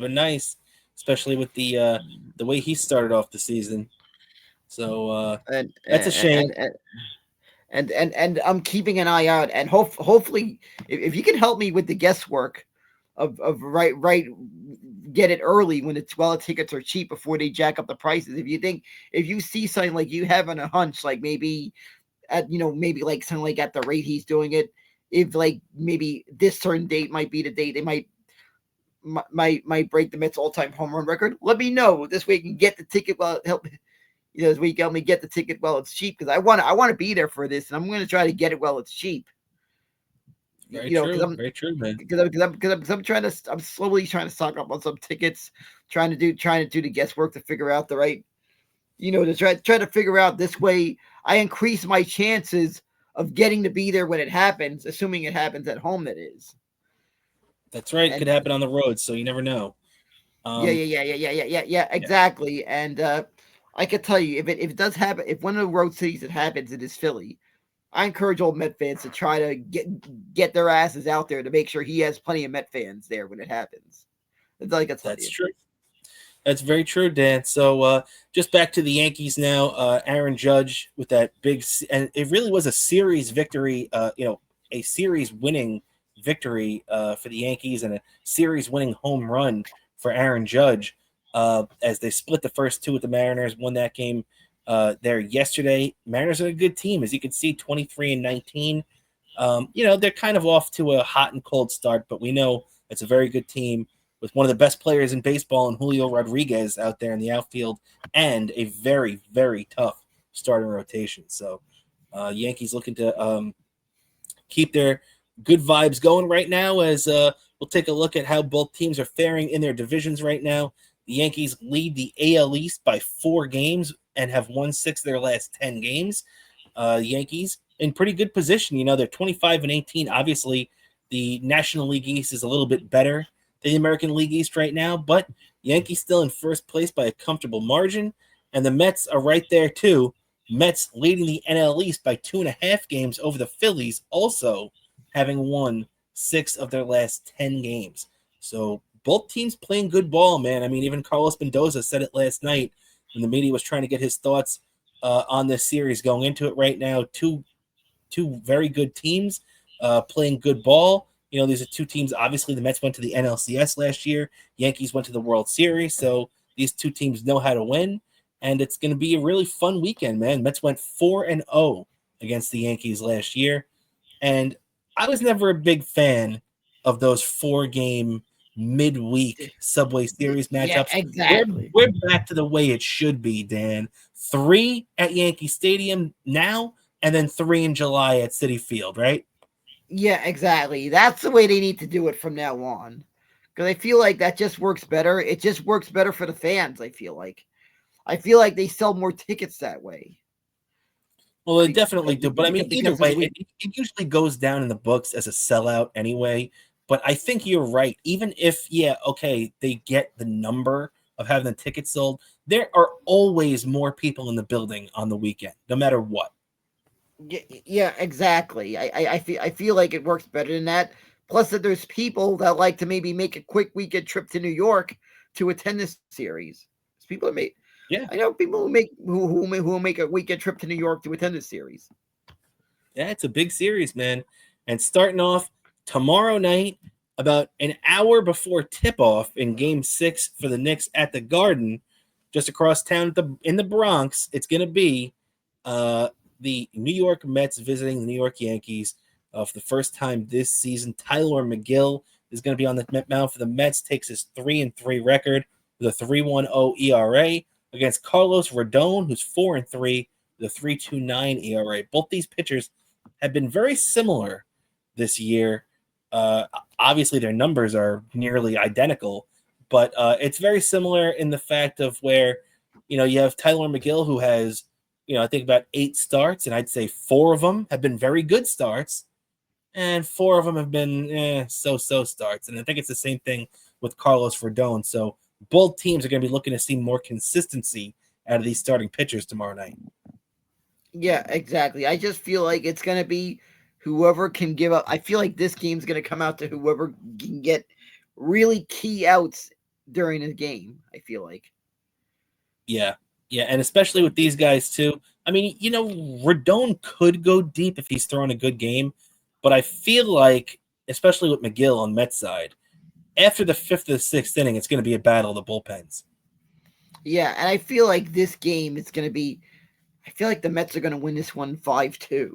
been nice. Especially with the way he started off the season. So that's a shame. And I'm keeping an eye out, and hopefully if you can help me with the guesswork of right get it early when the tickets are cheap before they jack up the prices. If you see something like you have on a hunch, like maybe maybe like something like at the rate he's doing it, if like maybe this certain date might be the date they might break the Mets all-time home run record, let me know. This way you can get the ticket this week help me get the ticket while it's cheap, because I want to be there for this, and I'm going to try to get it while it's cheap. Very true, man. Because I'm slowly trying to stock up on some tickets, trying to do the guesswork to figure out the right, to try to figure out this way I increase my chances of getting to be there when it happens, assuming it happens at home. That is. That's right. It could happen on the road, so you never know. Yeah. Exactly. And I can tell you, if it does happen, if one of the road cities it happens, it is Philly. I encourage old Met fans to try to get their asses out there to make sure he has plenty of Met fans there when it happens. That's all I can tell you. That's true. That's very true, Dan. So just back to the Yankees now. Aaron Judge with that big, and it really was a series victory. A series winning victory for the Yankees, and a series winning home run for Aaron Judge as they split the first two with the Mariners. Won that game there yesterday. Mariners are a good team, as you can see, 23-19. They're kind of off to a hot and cold start, but we know it's a very good team with one of the best players in baseball in Julio Rodriguez out there in the outfield, and a very, very tough starting rotation. So Yankees looking to keep their good vibes going right now, as we'll take a look at how both teams are faring in their divisions right now. The Yankees lead the AL East by 4 games and have won 6 of their last 10 games. The Yankees in pretty good position. They're 25-18. Obviously, the National League East is a little bit better than the American League East right now, but Yankees still in first place by a comfortable margin, and the Mets are right there too. Mets leading the NL East by 2.5 games over the Phillies, also having won 6 of their last 10 games. So both teams playing good ball, man. I mean, even Carlos Mendoza said it last night when the media was trying to get his thoughts on this series going into it right now. Two very good teams playing good ball. These are two teams. Obviously, the Mets went to the NLCS last year. Yankees went to the World Series. So these two teams know how to win. And it's going to be a really fun weekend, man. Mets went 4-0 against the Yankees last year. And I was never a big fan of those 4-game midweek Subway Series matchups. Yeah, exactly. We're back to the way it should be, Dan. 3 at Yankee Stadium now, and then 3 in July at Citi Field, right? Yeah, exactly. That's the way they need to do it from now on. Because I feel like that just works better. It just works better for the fans, I feel like. I feel like they sell more tickets that way. Well, they definitely do. But I mean, either way, it usually goes down in the books as a sellout anyway. But I think you're right. Even if, they get the number of having the tickets sold, there are always more people in the building on the weekend, no matter what. Yeah, exactly. I feel like it works better than that. Plus, that there's people that like to maybe make a quick weekend trip to New York to attend this series. There's people that make, I know people who make a weekend trip to New York to attend this series. Yeah, it's a big series, man. And starting off tomorrow night, about an hour before tip-off in Game 6 for the Knicks at the Garden, just across town in the Bronx, it's going to be the New York Mets visiting the New York Yankees for the first time this season. Tyler McGill is going to be on the mound for the Mets, takes his 3-3 record with a 3.10 ERA against Carlos Rodon, who's 4-3 with a 3.29 ERA. Both these pitchers have been very similar this year. Obviously, their numbers are nearly identical, but it's very similar in the fact of where, you have Tyler McGill, who has, I think about 8 starts, and I'd say 4 of them have been very good starts, and 4 of them have been so-so starts. And I think it's the same thing with Carlos Rodon. So both teams are going to be looking to see more consistency out of these starting pitchers tomorrow night. Yeah, exactly. I just feel like it's going to be whoever can give up. I feel like this game's going to come out to whoever can get really key outs during the game, I feel like. Yeah, and especially with these guys, too. I mean, Rodon could go deep if he's throwing a good game, but I feel like, especially with McGill on Mets side, after the 5th or the 6th inning, it's going to be a battle of the bullpens. Yeah, and I feel like this game is going to be – I feel like the Mets are going to win this one 5-2.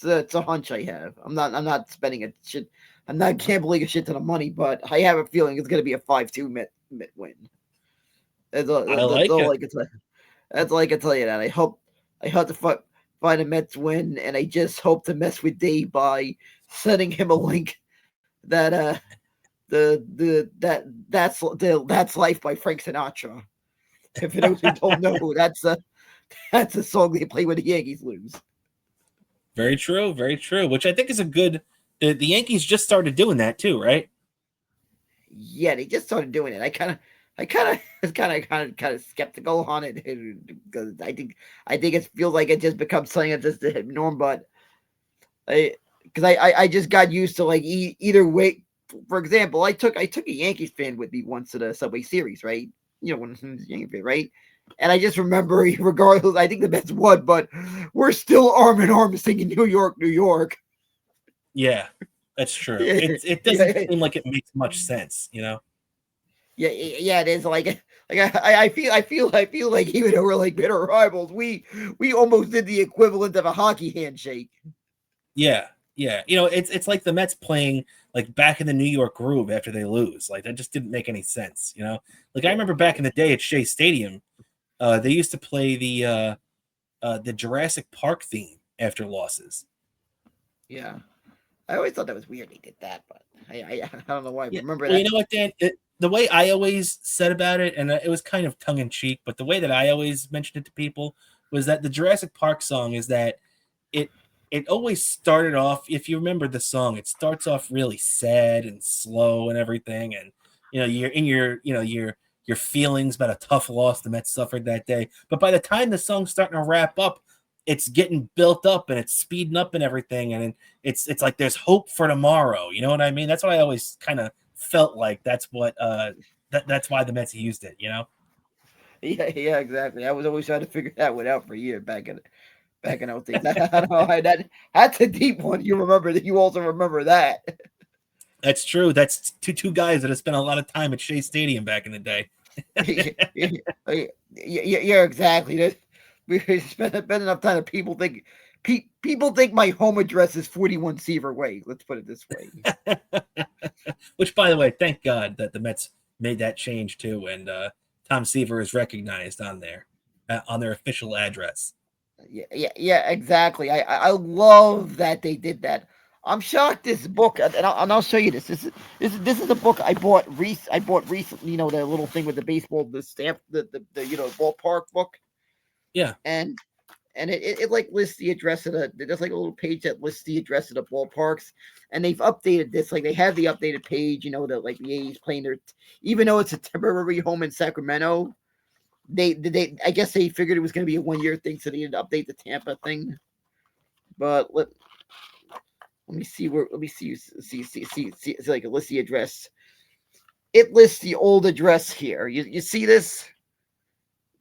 It's a hunch I have. I'm not spending a shit. I'm not gambling a shit ton of money, but I have a feeling it's going to be a 5-2 Met win. That's all I can tell you. That I hope to find a Mets win, and I just hope to mess with Dave by sending him a link that that's Life by Frank Sinatra. If those who don't know, that's a song they play when the Yankees lose. Very true, very true. Which I think is a good. The Yankees just started doing that too, right? Yeah, they just started doing it. I kind of skeptical on it because I think it feels like it just becomes something that's just a norm. But I just got used to like either way. For example, I took a Yankees fan with me once to the Subway Series, right? When he was a Yankee fan, right? And I just remember, regardless, I think the Mets won, but we're still arm in arm singing New York, New York. Yeah, that's true. It doesn't seem like it makes much sense, Yeah, it is. I feel like even though we're like bitter rivals, we almost did the equivalent of a hockey handshake. Yeah. It's like the Mets playing like back in the New York groove after they lose. Like that just didn't make any sense, Like I remember back in the day at Shea Stadium, they used to play the Jurassic Park theme after losses. Yeah, I always thought that was weird they did that, but I don't know why I remember that. You know what, Dan? The way I always said about it, and it was kind of tongue in cheek, but the way that I always mentioned it to people was that the Jurassic Park song is that it always started off. If you remember the song, it starts off really sad and slow and everything, and you're in your feelings about a tough loss the Mets suffered that day. But by the time the song's starting to wrap up, it's getting built up and it's speeding up and everything. And it's like there's hope for tomorrow. You know what I mean? That's what I always kind of felt like. That's what that's why the Mets used it, Yeah, exactly. I was always trying to figure that one out for a year back in 03. I don't know why that's a deep one. You remember that? You also remember that? That's true. That's two guys that have spent a lot of time at Shea Stadium back in the day. Yeah, exactly. We spent enough time that people think my home address is 41 Seaver Way. Let's put it this way. Which, by the way, thank God that the Mets made that change too, and Tom Seaver is recognized on there, on their official address. Yeah, exactly. I love that they did that. I'm shocked. This book, and I'll show you this. This is a book I bought. I bought recently. You know, the little thing with the baseball, the stamp, the ballpark book. Yeah, and it like lists the address of there's like a little page that lists the address of the ballparks, and they've updated this. Like they have the updated page. You know that like the A's playing their, even though it's a temporary home in Sacramento. They I guess they figured it was going to be a 1 year thing, so they needed to update the Tampa thing. But let me see where let me see like it lists the address. It lists the old address here. You see this?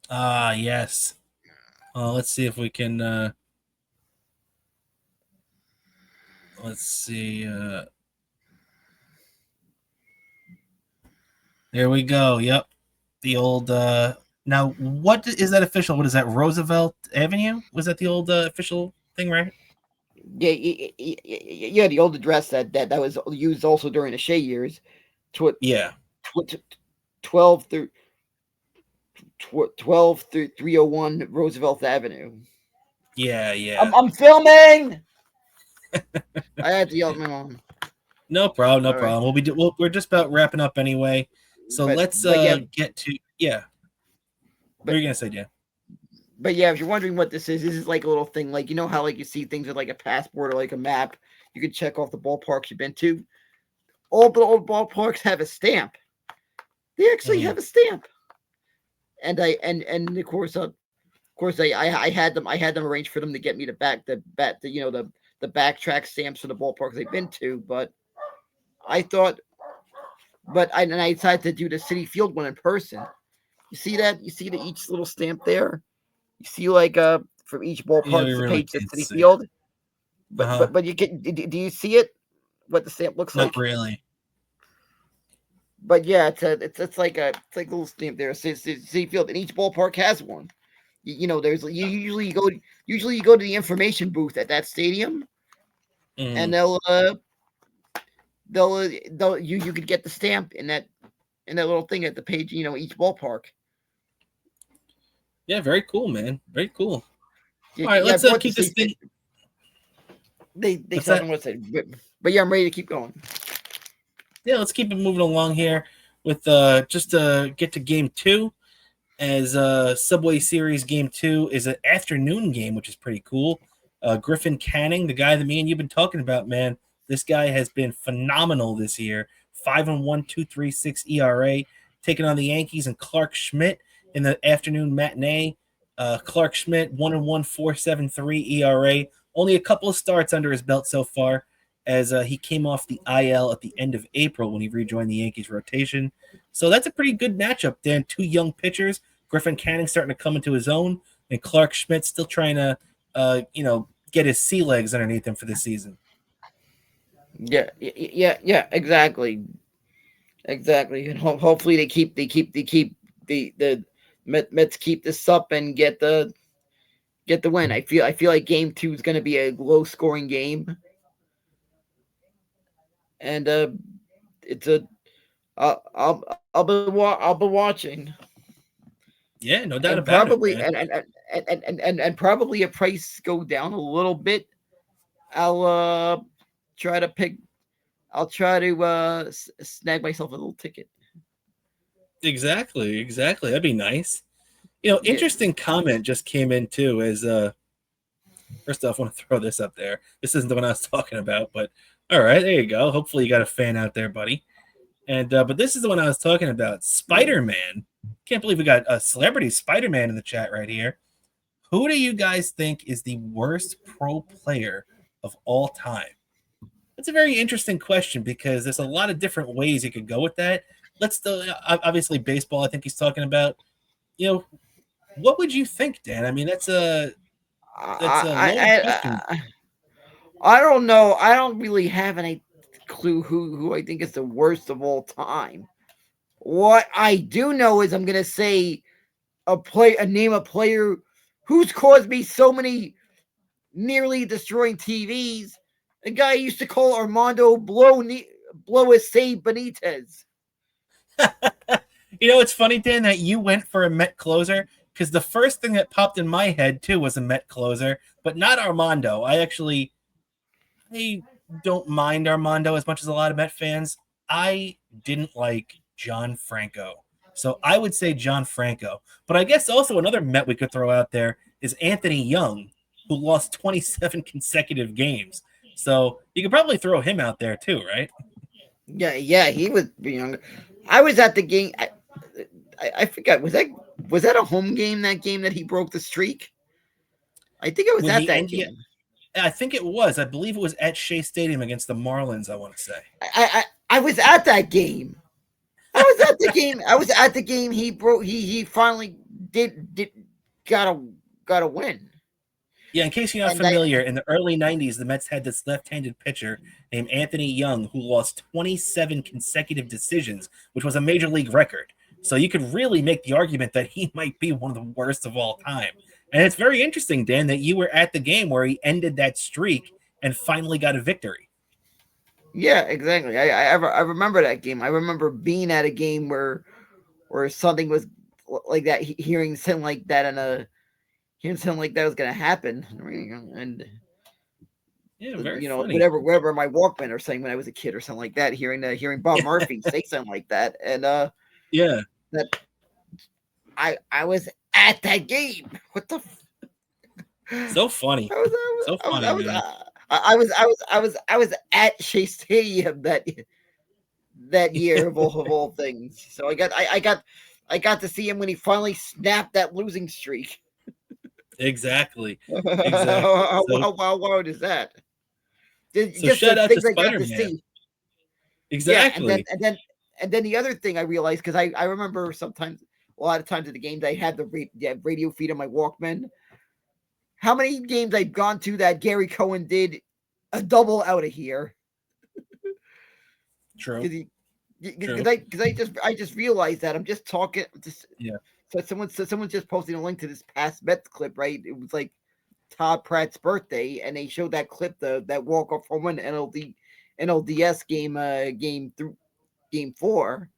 Yes. Let's see if we can. Let's see. There we go. Yep, the old. Now, what is that official? What is that? Roosevelt Avenue? Was that the old official thing, right? Yeah, the old address that was used also during the Shea years. Yeah. 12 through 301 Roosevelt Avenue. Yeah. I'm filming. I had to yell at my mom. No problem. All right. We're just about wrapping up anyway. So let's get to what are you gonna say, Dan? But yeah, if you're wondering what this is like a little thing, like you know how like you see things with like a passport or like a map, you can check off the ballparks you've been to. All the old ballparks have a stamp. They actually have a stamp. And I of course I had them arranged for them to get me the backtrack stamps for the ballparks they've been to, but I decided to do the City Field one in person. You see that? You see each little stamp there? You see like for each ballpark we the really page that's can't City see. Field. But you can do you see it? What the stamp looks like? Not really. But yeah, it's like a little stamp there. City Field, and each ballpark has one. You know, there's usually you go to the information booth at that stadium, and they'll you could get the stamp in that little thing at the page. You know, each ballpark. Yeah, very cool, man. Very cool. Yeah, All right, let's keep this thing. They tell them what to say, but yeah, I'm ready to keep going. Yeah, let's keep it moving along here with just to get to game 2, as Subway Series game 2 is an afternoon game, which is pretty cool. Griffin Canning, the guy that me and you've been talking about, man, this guy has been phenomenal this year. 5-1, 2.36 ERA, taking on the Yankees, and Clark Schmidt in the afternoon matinee. Clark Schmidt 1-1, 4.73 ERA. Only a couple of starts under his belt so far, as he came off the IL at the end of April when he rejoined the Yankees rotation. So that's a pretty good matchup, Dan. Two young pitchers. Griffin Canning starting to come into his own, and Clark Schmidt still trying to, get his sea legs underneath him for this season. Yeah, exactly. And hopefully they keep the Mets keep this up and get the win. I feel like game 2 is going to be a low scoring game. And it's a I'll be watching. Yeah, no doubt and about probably, it. And probably a price go down a little bit. I'll try to snag myself a little ticket. Exactly. That'd be nice. Interesting comment just came in too. As first off, I want to throw this up there. This isn't the one I was talking about, but all right, there you go. Hopefully, you got a fan out there, buddy. And but this is the one I was talking about. Spider-Man. Can't believe we got a celebrity Spider-Man in the chat right here. Who do you guys think is the worst pro player of all time? That's a very interesting question because there's a lot of different ways you could go with that. Let's still obviously baseball. I think he's talking about. what would you think, Dan? I mean, that's a loaded question. I don't know. I don't really have any clue who I think is the worst of all time. What I do know is I'm gonna say a name of player who's caused me so many nearly destroying TVs. A guy I used to call Armando Blow Save Benitez. It's funny, Dan, that you went for a Met closer because the first thing that popped in my head too was a Met closer, but not Armando. I don't mind Armando as much as a lot of Met fans. I didn't like John Franco. So I would say John Franco. But I guess also another Met we could throw out there is Anthony Young, who lost 27 consecutive games. So you could probably throw him out there too, right? Yeah, he was young. I was at the game. I forgot. Was that a home game? That game that he broke the streak. I think it was at that game. I think it was. I believe it was at Shea Stadium against the Marlins. I want to say. I was at that game. I was at the game. I was at the game. He broke. He finally got a win. Yeah, in case you're not familiar, in the early 90s, the Mets had this left-handed pitcher named Anthony Young who lost 27 consecutive decisions, which was a major league record. So you could really make the argument that he might be one of the worst of all time. And it's very interesting, Dan, that you were at the game where he ended that streak and finally got a victory. Yeah, exactly. I remember that game. I remember being at a game where something was like that, hearing something like that hearing something like that was going to happen, and yeah, very funny. whatever my Walkman or something when I was a kid or something like that, hearing Bob Murphy say something like that, and yeah, that I was at that game. What the? So funny. I was at Shea Stadium that year of all things. So I got to see him when he finally snapped that losing streak. Exactly. How wild is that? So just shout out to Spider-Man. Exactly. Yeah, and then the other thing I realized, because I remember a lot of times at the games I had the radio feed on my Walkman. How many games I've gone to that Gary Cohen did a double out of here? True. Because I just realized that I'm just talking. Yeah. So someone's just posting a link to this past Mets clip, right? It was like Todd Pratt's birthday, and they showed that clip, that walk-off home run NLDS game 4,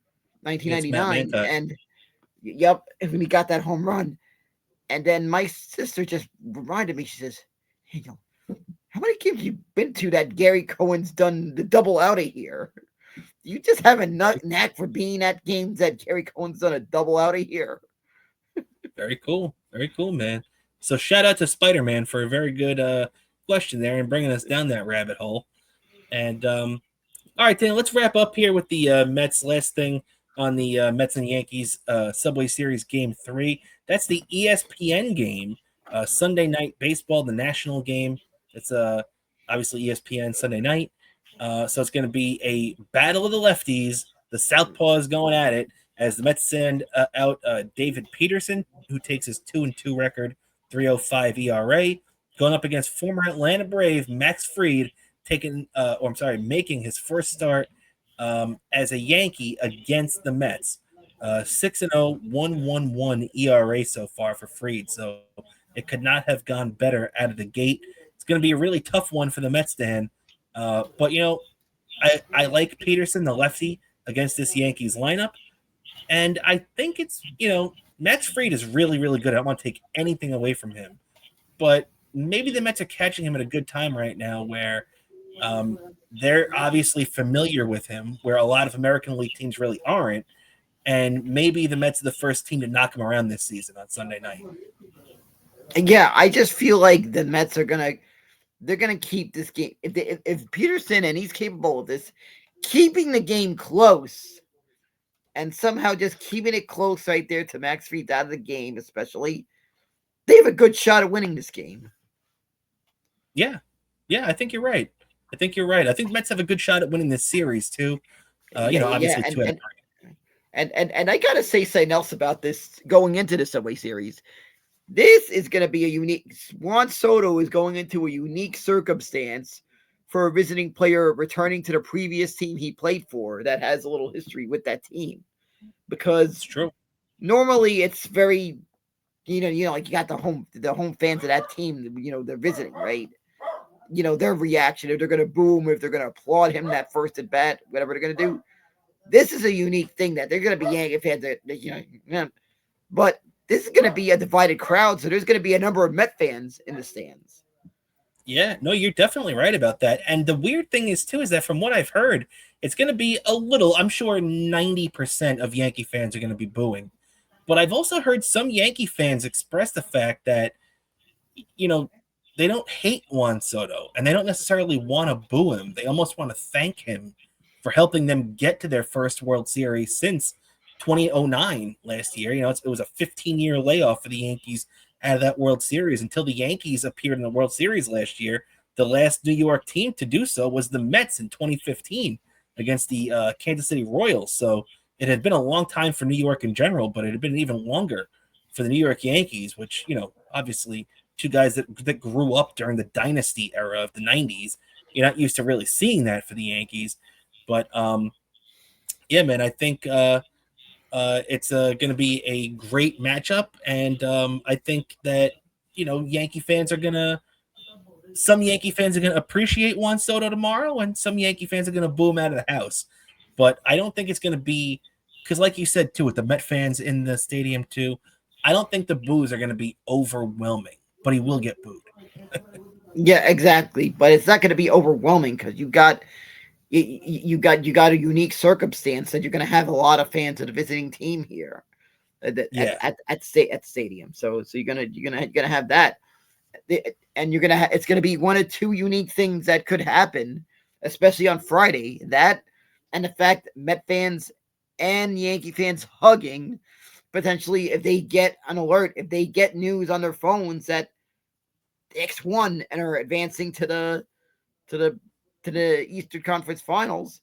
1999, and yep, when he got that home run. And then my sister just reminded me, she says, hey, how many games you been to that Gary Cohen's done the double out of here? You just have a knack for being at games that Gary Cohen's done a double out of here. Very cool. Very cool, man. So shout out to Spider-Man for a very good question there and bringing us down that rabbit hole. And all right, Dan, let's wrap up here with the Mets. Last thing on the Mets and Yankees Subway Series Game 3. That's the ESPN game, Sunday night baseball, the national game. It's obviously ESPN Sunday night. So it's going to be a battle of the lefties. The Southpaws going at it as the Mets send out David Peterson, who takes his 2-2 record, 3.05 ERA, going up against former Atlanta Brave Max Fried, making his first start as a Yankee against the Mets. 6-0, 1.11 ERA so far for Fried. So it could not have gone better out of the gate. It's going to be a really tough one for the Mets, Dan. But, I like Peterson, the lefty, against this Yankees lineup. And I think it's, Max Fried is really, really good. I don't want to take anything away from him. But maybe the Mets are catching him at a good time right now where they're obviously familiar with him, where a lot of American League teams really aren't. And maybe the Mets are the first team to knock him around this season on Sunday night. Yeah, I just feel like the Mets are gonna keep this game. If Peterson, and he's capable of this, keeping the game close, and somehow just keeping it close right there to Max Fried out of the game, especially, they have a good shot at winning this game. Yeah, I think you're right. I think the Mets have a good shot at winning this series too. Obviously 2 out of 3. And I gotta say something else about this going into the Subway Series. This is going to be a unique. Juan Soto is going into a unique circumstance for a visiting player returning to the previous team he played for that has a little history with that team. It's Because true. normally it's very, like you got the home fans of that team. They're visiting, right? Their reaction, if they're going to boo him, if they're going to applaud him that first at bat, whatever they're going to do. This is a unique thing that they're going to be Yankee fans that, but this is going to be a divided crowd, so there's going to be a number of Met fans in the stands. Yeah, no, you're definitely right about that. And the weird thing is, too, is that from what I've heard, it's going to be a little, I'm sure 90% of Yankee fans are going to be booing. But I've also heard some Yankee fans express the fact that, they don't hate Juan Soto and they don't necessarily want to boo him. They almost want to thank him for helping them get to their first World Series since 2009 last year. It was a 15-year layoff for the Yankees out of that World Series until the Yankees appeared in the World Series last year. The last New York team to do so was the Mets in 2015 against the Kansas City Royals. So it had been a long time for New York in general, but it had been even longer for the New York Yankees, which, obviously two guys that grew up during the dynasty era of the 90s. You're not used to really seeing that for the Yankees. But, yeah, man, I think it's going to be a great matchup. And I think that, some Yankee fans are going to appreciate Juan Soto tomorrow, and some Yankee fans are going to boo him out of the house. But I don't think it's going to be, because like you said, too, with the Met fans in the stadium, too, I don't think the boos are going to be overwhelming, but he will get booed. Yeah, exactly. But it's not going to be overwhelming because you got a unique circumstance that you're going to have a lot of fans of the visiting team here at the stadium. So you're gonna have that, and it's gonna be one of two unique things that could happen, especially on Friday. That and the fact that Met fans and Yankee fans hugging potentially, if they get an alert, if they get news on their phones that X won and are advancing to the Eastern Conference Finals,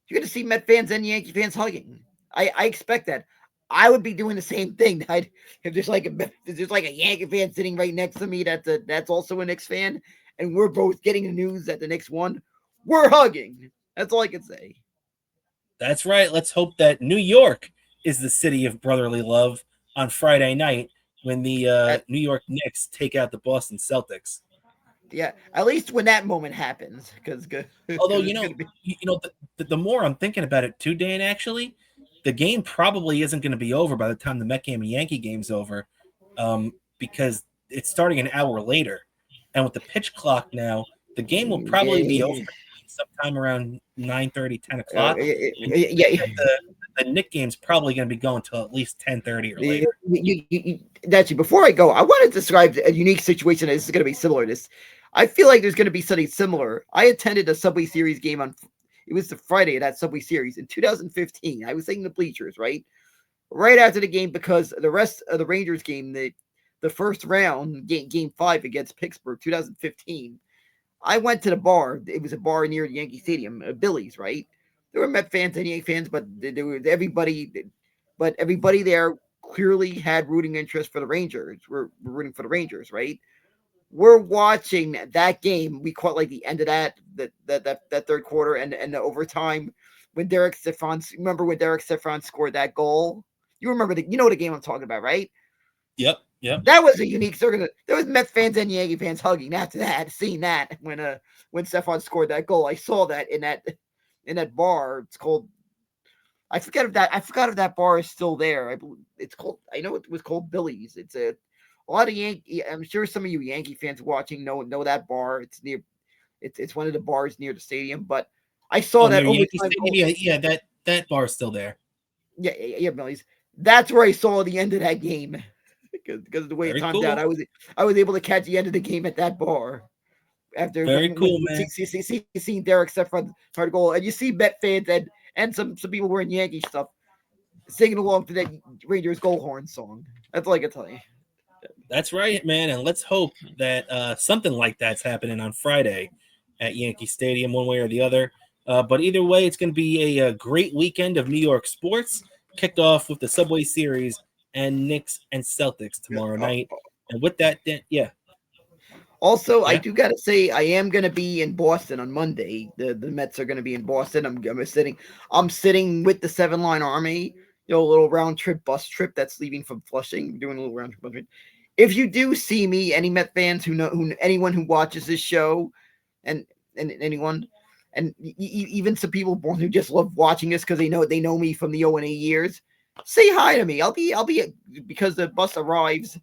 you're going to see Met fans and Yankee fans hugging. I expect that. I would be doing the same thing. If there's like a Yankee fan sitting right next to me that's also a Knicks fan, and we're both getting the news that the Knicks won, we're hugging. That's all I can say. That's right. Let's hope that New York is the city of brotherly love on Friday night when the New York Knicks take out the Boston Celtics. Yeah, at least when that moment happens, because although the more I'm thinking about it too, Dan, actually, the game probably isn't going to be over by the time the Met game and Yankee game's over, because it's starting an hour later, and with the pitch clock now, the game will probably be over sometime around 9:30, 10 o'clock. The Knicks game's probably going to be going till at least 10:30 or later. Actually, before I go, I want to describe a unique situation. This is going to be similar to this. I feel like there's going to be something similar. I attended a Subway Series game it was the Friday of that Subway Series in 2015. I was sitting in the bleachers, right after the game, because the rest of the Rangers game, the first round, game 5 against Pittsburgh, 2015. I went to the bar. It was a bar near the Yankee Stadium, Billy's, right? There were Met fans and Yankee fans, but there was everybody there clearly had rooting interest for the Rangers. We're rooting for the Rangers, right? We're watching that game. We caught like the end of that third quarter and the overtime when Derek Stephon. Remember when Derek Stephon scored that goal? You remember the game I'm talking about, right? Yep. That was a unique circumstance. There was Met fans and Yankee fans hugging after that, seeing that when Stephon scored that goal. I saw that in that bar. It's called. I forgot if that bar is still there. I know it was called Billy's. It's a lot of Yankee. I'm sure some of you Yankee fans watching know that bar. It's near. It's one of the bars near the stadium. But I saw that Yankee Stadium. Yeah, that bar is still there. Yeah, Billy's. That's where I saw the end of that game. Because of the way it timed out, I was able to catch the end of the game at that bar. After man. Seeing Derek Stephon hard goal, and you see Met fans and some people wearing Yankee stuff singing along to that Rangers goal horn song. That's all I can tell you. That's right, man. And let's hope that something like that's happening on Friday at Yankee Stadium, one way or the other. But either way, it's going to be a great weekend of New York sports. kicked off with the Subway Series and Knicks and Celtics tomorrow night. And with that, Dan, Also, I Yeah. do gotta say I am gonna be in Boston on Monday. The Mets are gonna be in Boston. I'm sitting with the 7-line army. A little round trip bus trip that's leaving from Flushing. Doing a little round trip bus trip. If you do see me, any Met fans anyone who watches this show, and anyone, and even some people who just love watching this because they know me from the O&A years, say hi to me. I'll be because the bus arrives.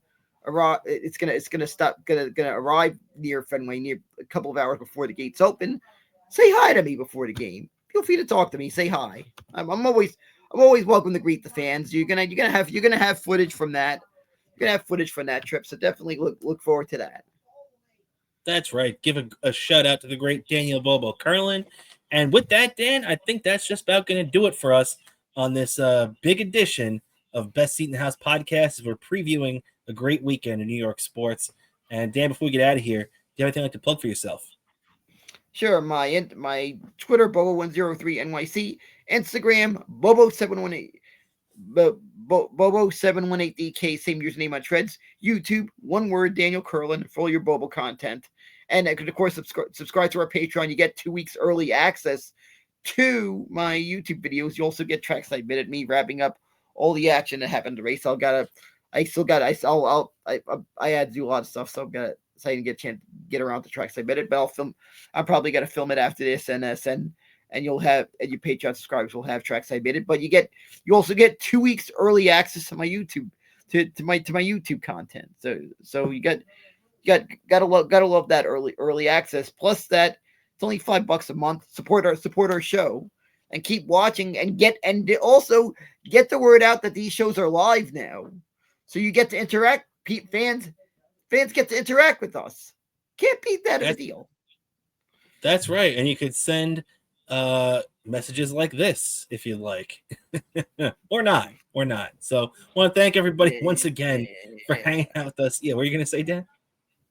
It's gonna arrive near Fenway near a couple of hours before the gates open. Say hi to me before the game. Feel free to talk to me. Say hi. I'm always welcome to greet the fans. You're gonna have footage from that. You're gonna have footage from that trip. So definitely look forward to that. That's right. Give a shout out to the great Daniel Bobo Curlin. And with that, Dan, I think that's just about going to do it for us on this big edition of Best Seat in the House podcast as we're previewing a great weekend in New York sports. And Dan, before we get out of here, do you have anything like to plug for yourself? Sure, my Twitter, Bobo103NYC, Instagram, Bobo718, Bobo718DK, same username on Threads, YouTube, one word, Daniel Curlin, for all your Bobo content. And of course, subscribe to our Patreon. You get 2 weeks early access to my YouTube videos. You also get Trackside Minute, me wrapping up all the action that happened in the race. I had to do a lot of stuff, so I didn't get a chance to get around to Trackside Minute, but I'm probably gonna film it after this and send. And your Patreon subscribers will have Trackside Minute, but you also get 2 weeks early access to my YouTube to my YouTube content. So you gotta love that early access. Plus that it's only $5 a month. Support our show and keep watching and also get the word out that these shows are live now. So you get to interact. Fans get to interact with us. Can't beat that as a deal. That's right. And you could send messages like this if you'd like. or not. So I want to thank everybody once again for hanging out with us. Yeah, what are you going to say, Dan?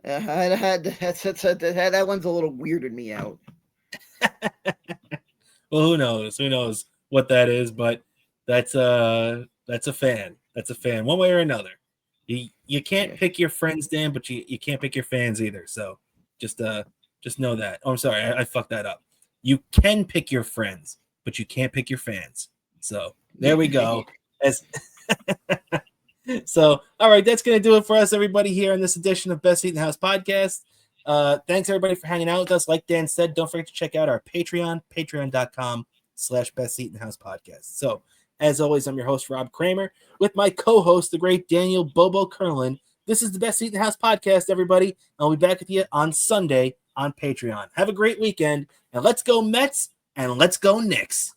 That one's a little weirded me out. Well, who knows what that is, but that's a fan. That's a fan, one way or another. You can't pick your friends, Dan, but you can't pick your fans either. So just know that. Oh, I'm sorry, I fucked that up. You can pick your friends, but you can't pick your fans. So there we go. So, all right, that's going to do it for us, everybody, here in this edition of Best Seat in the House podcast. Thanks, everybody, for hanging out with us. Like Dan said, don't forget to check out our Patreon, patreon.com/Best Seat in the House podcast. So, as always, I'm your host, Rob Kramer, with my co-host, the great Daniel Bobo Curlin. This is the Best Seat in the House podcast, everybody. I'll be back with you on Sunday on Patreon. Have a great weekend, and let's go Mets, and let's go Knicks.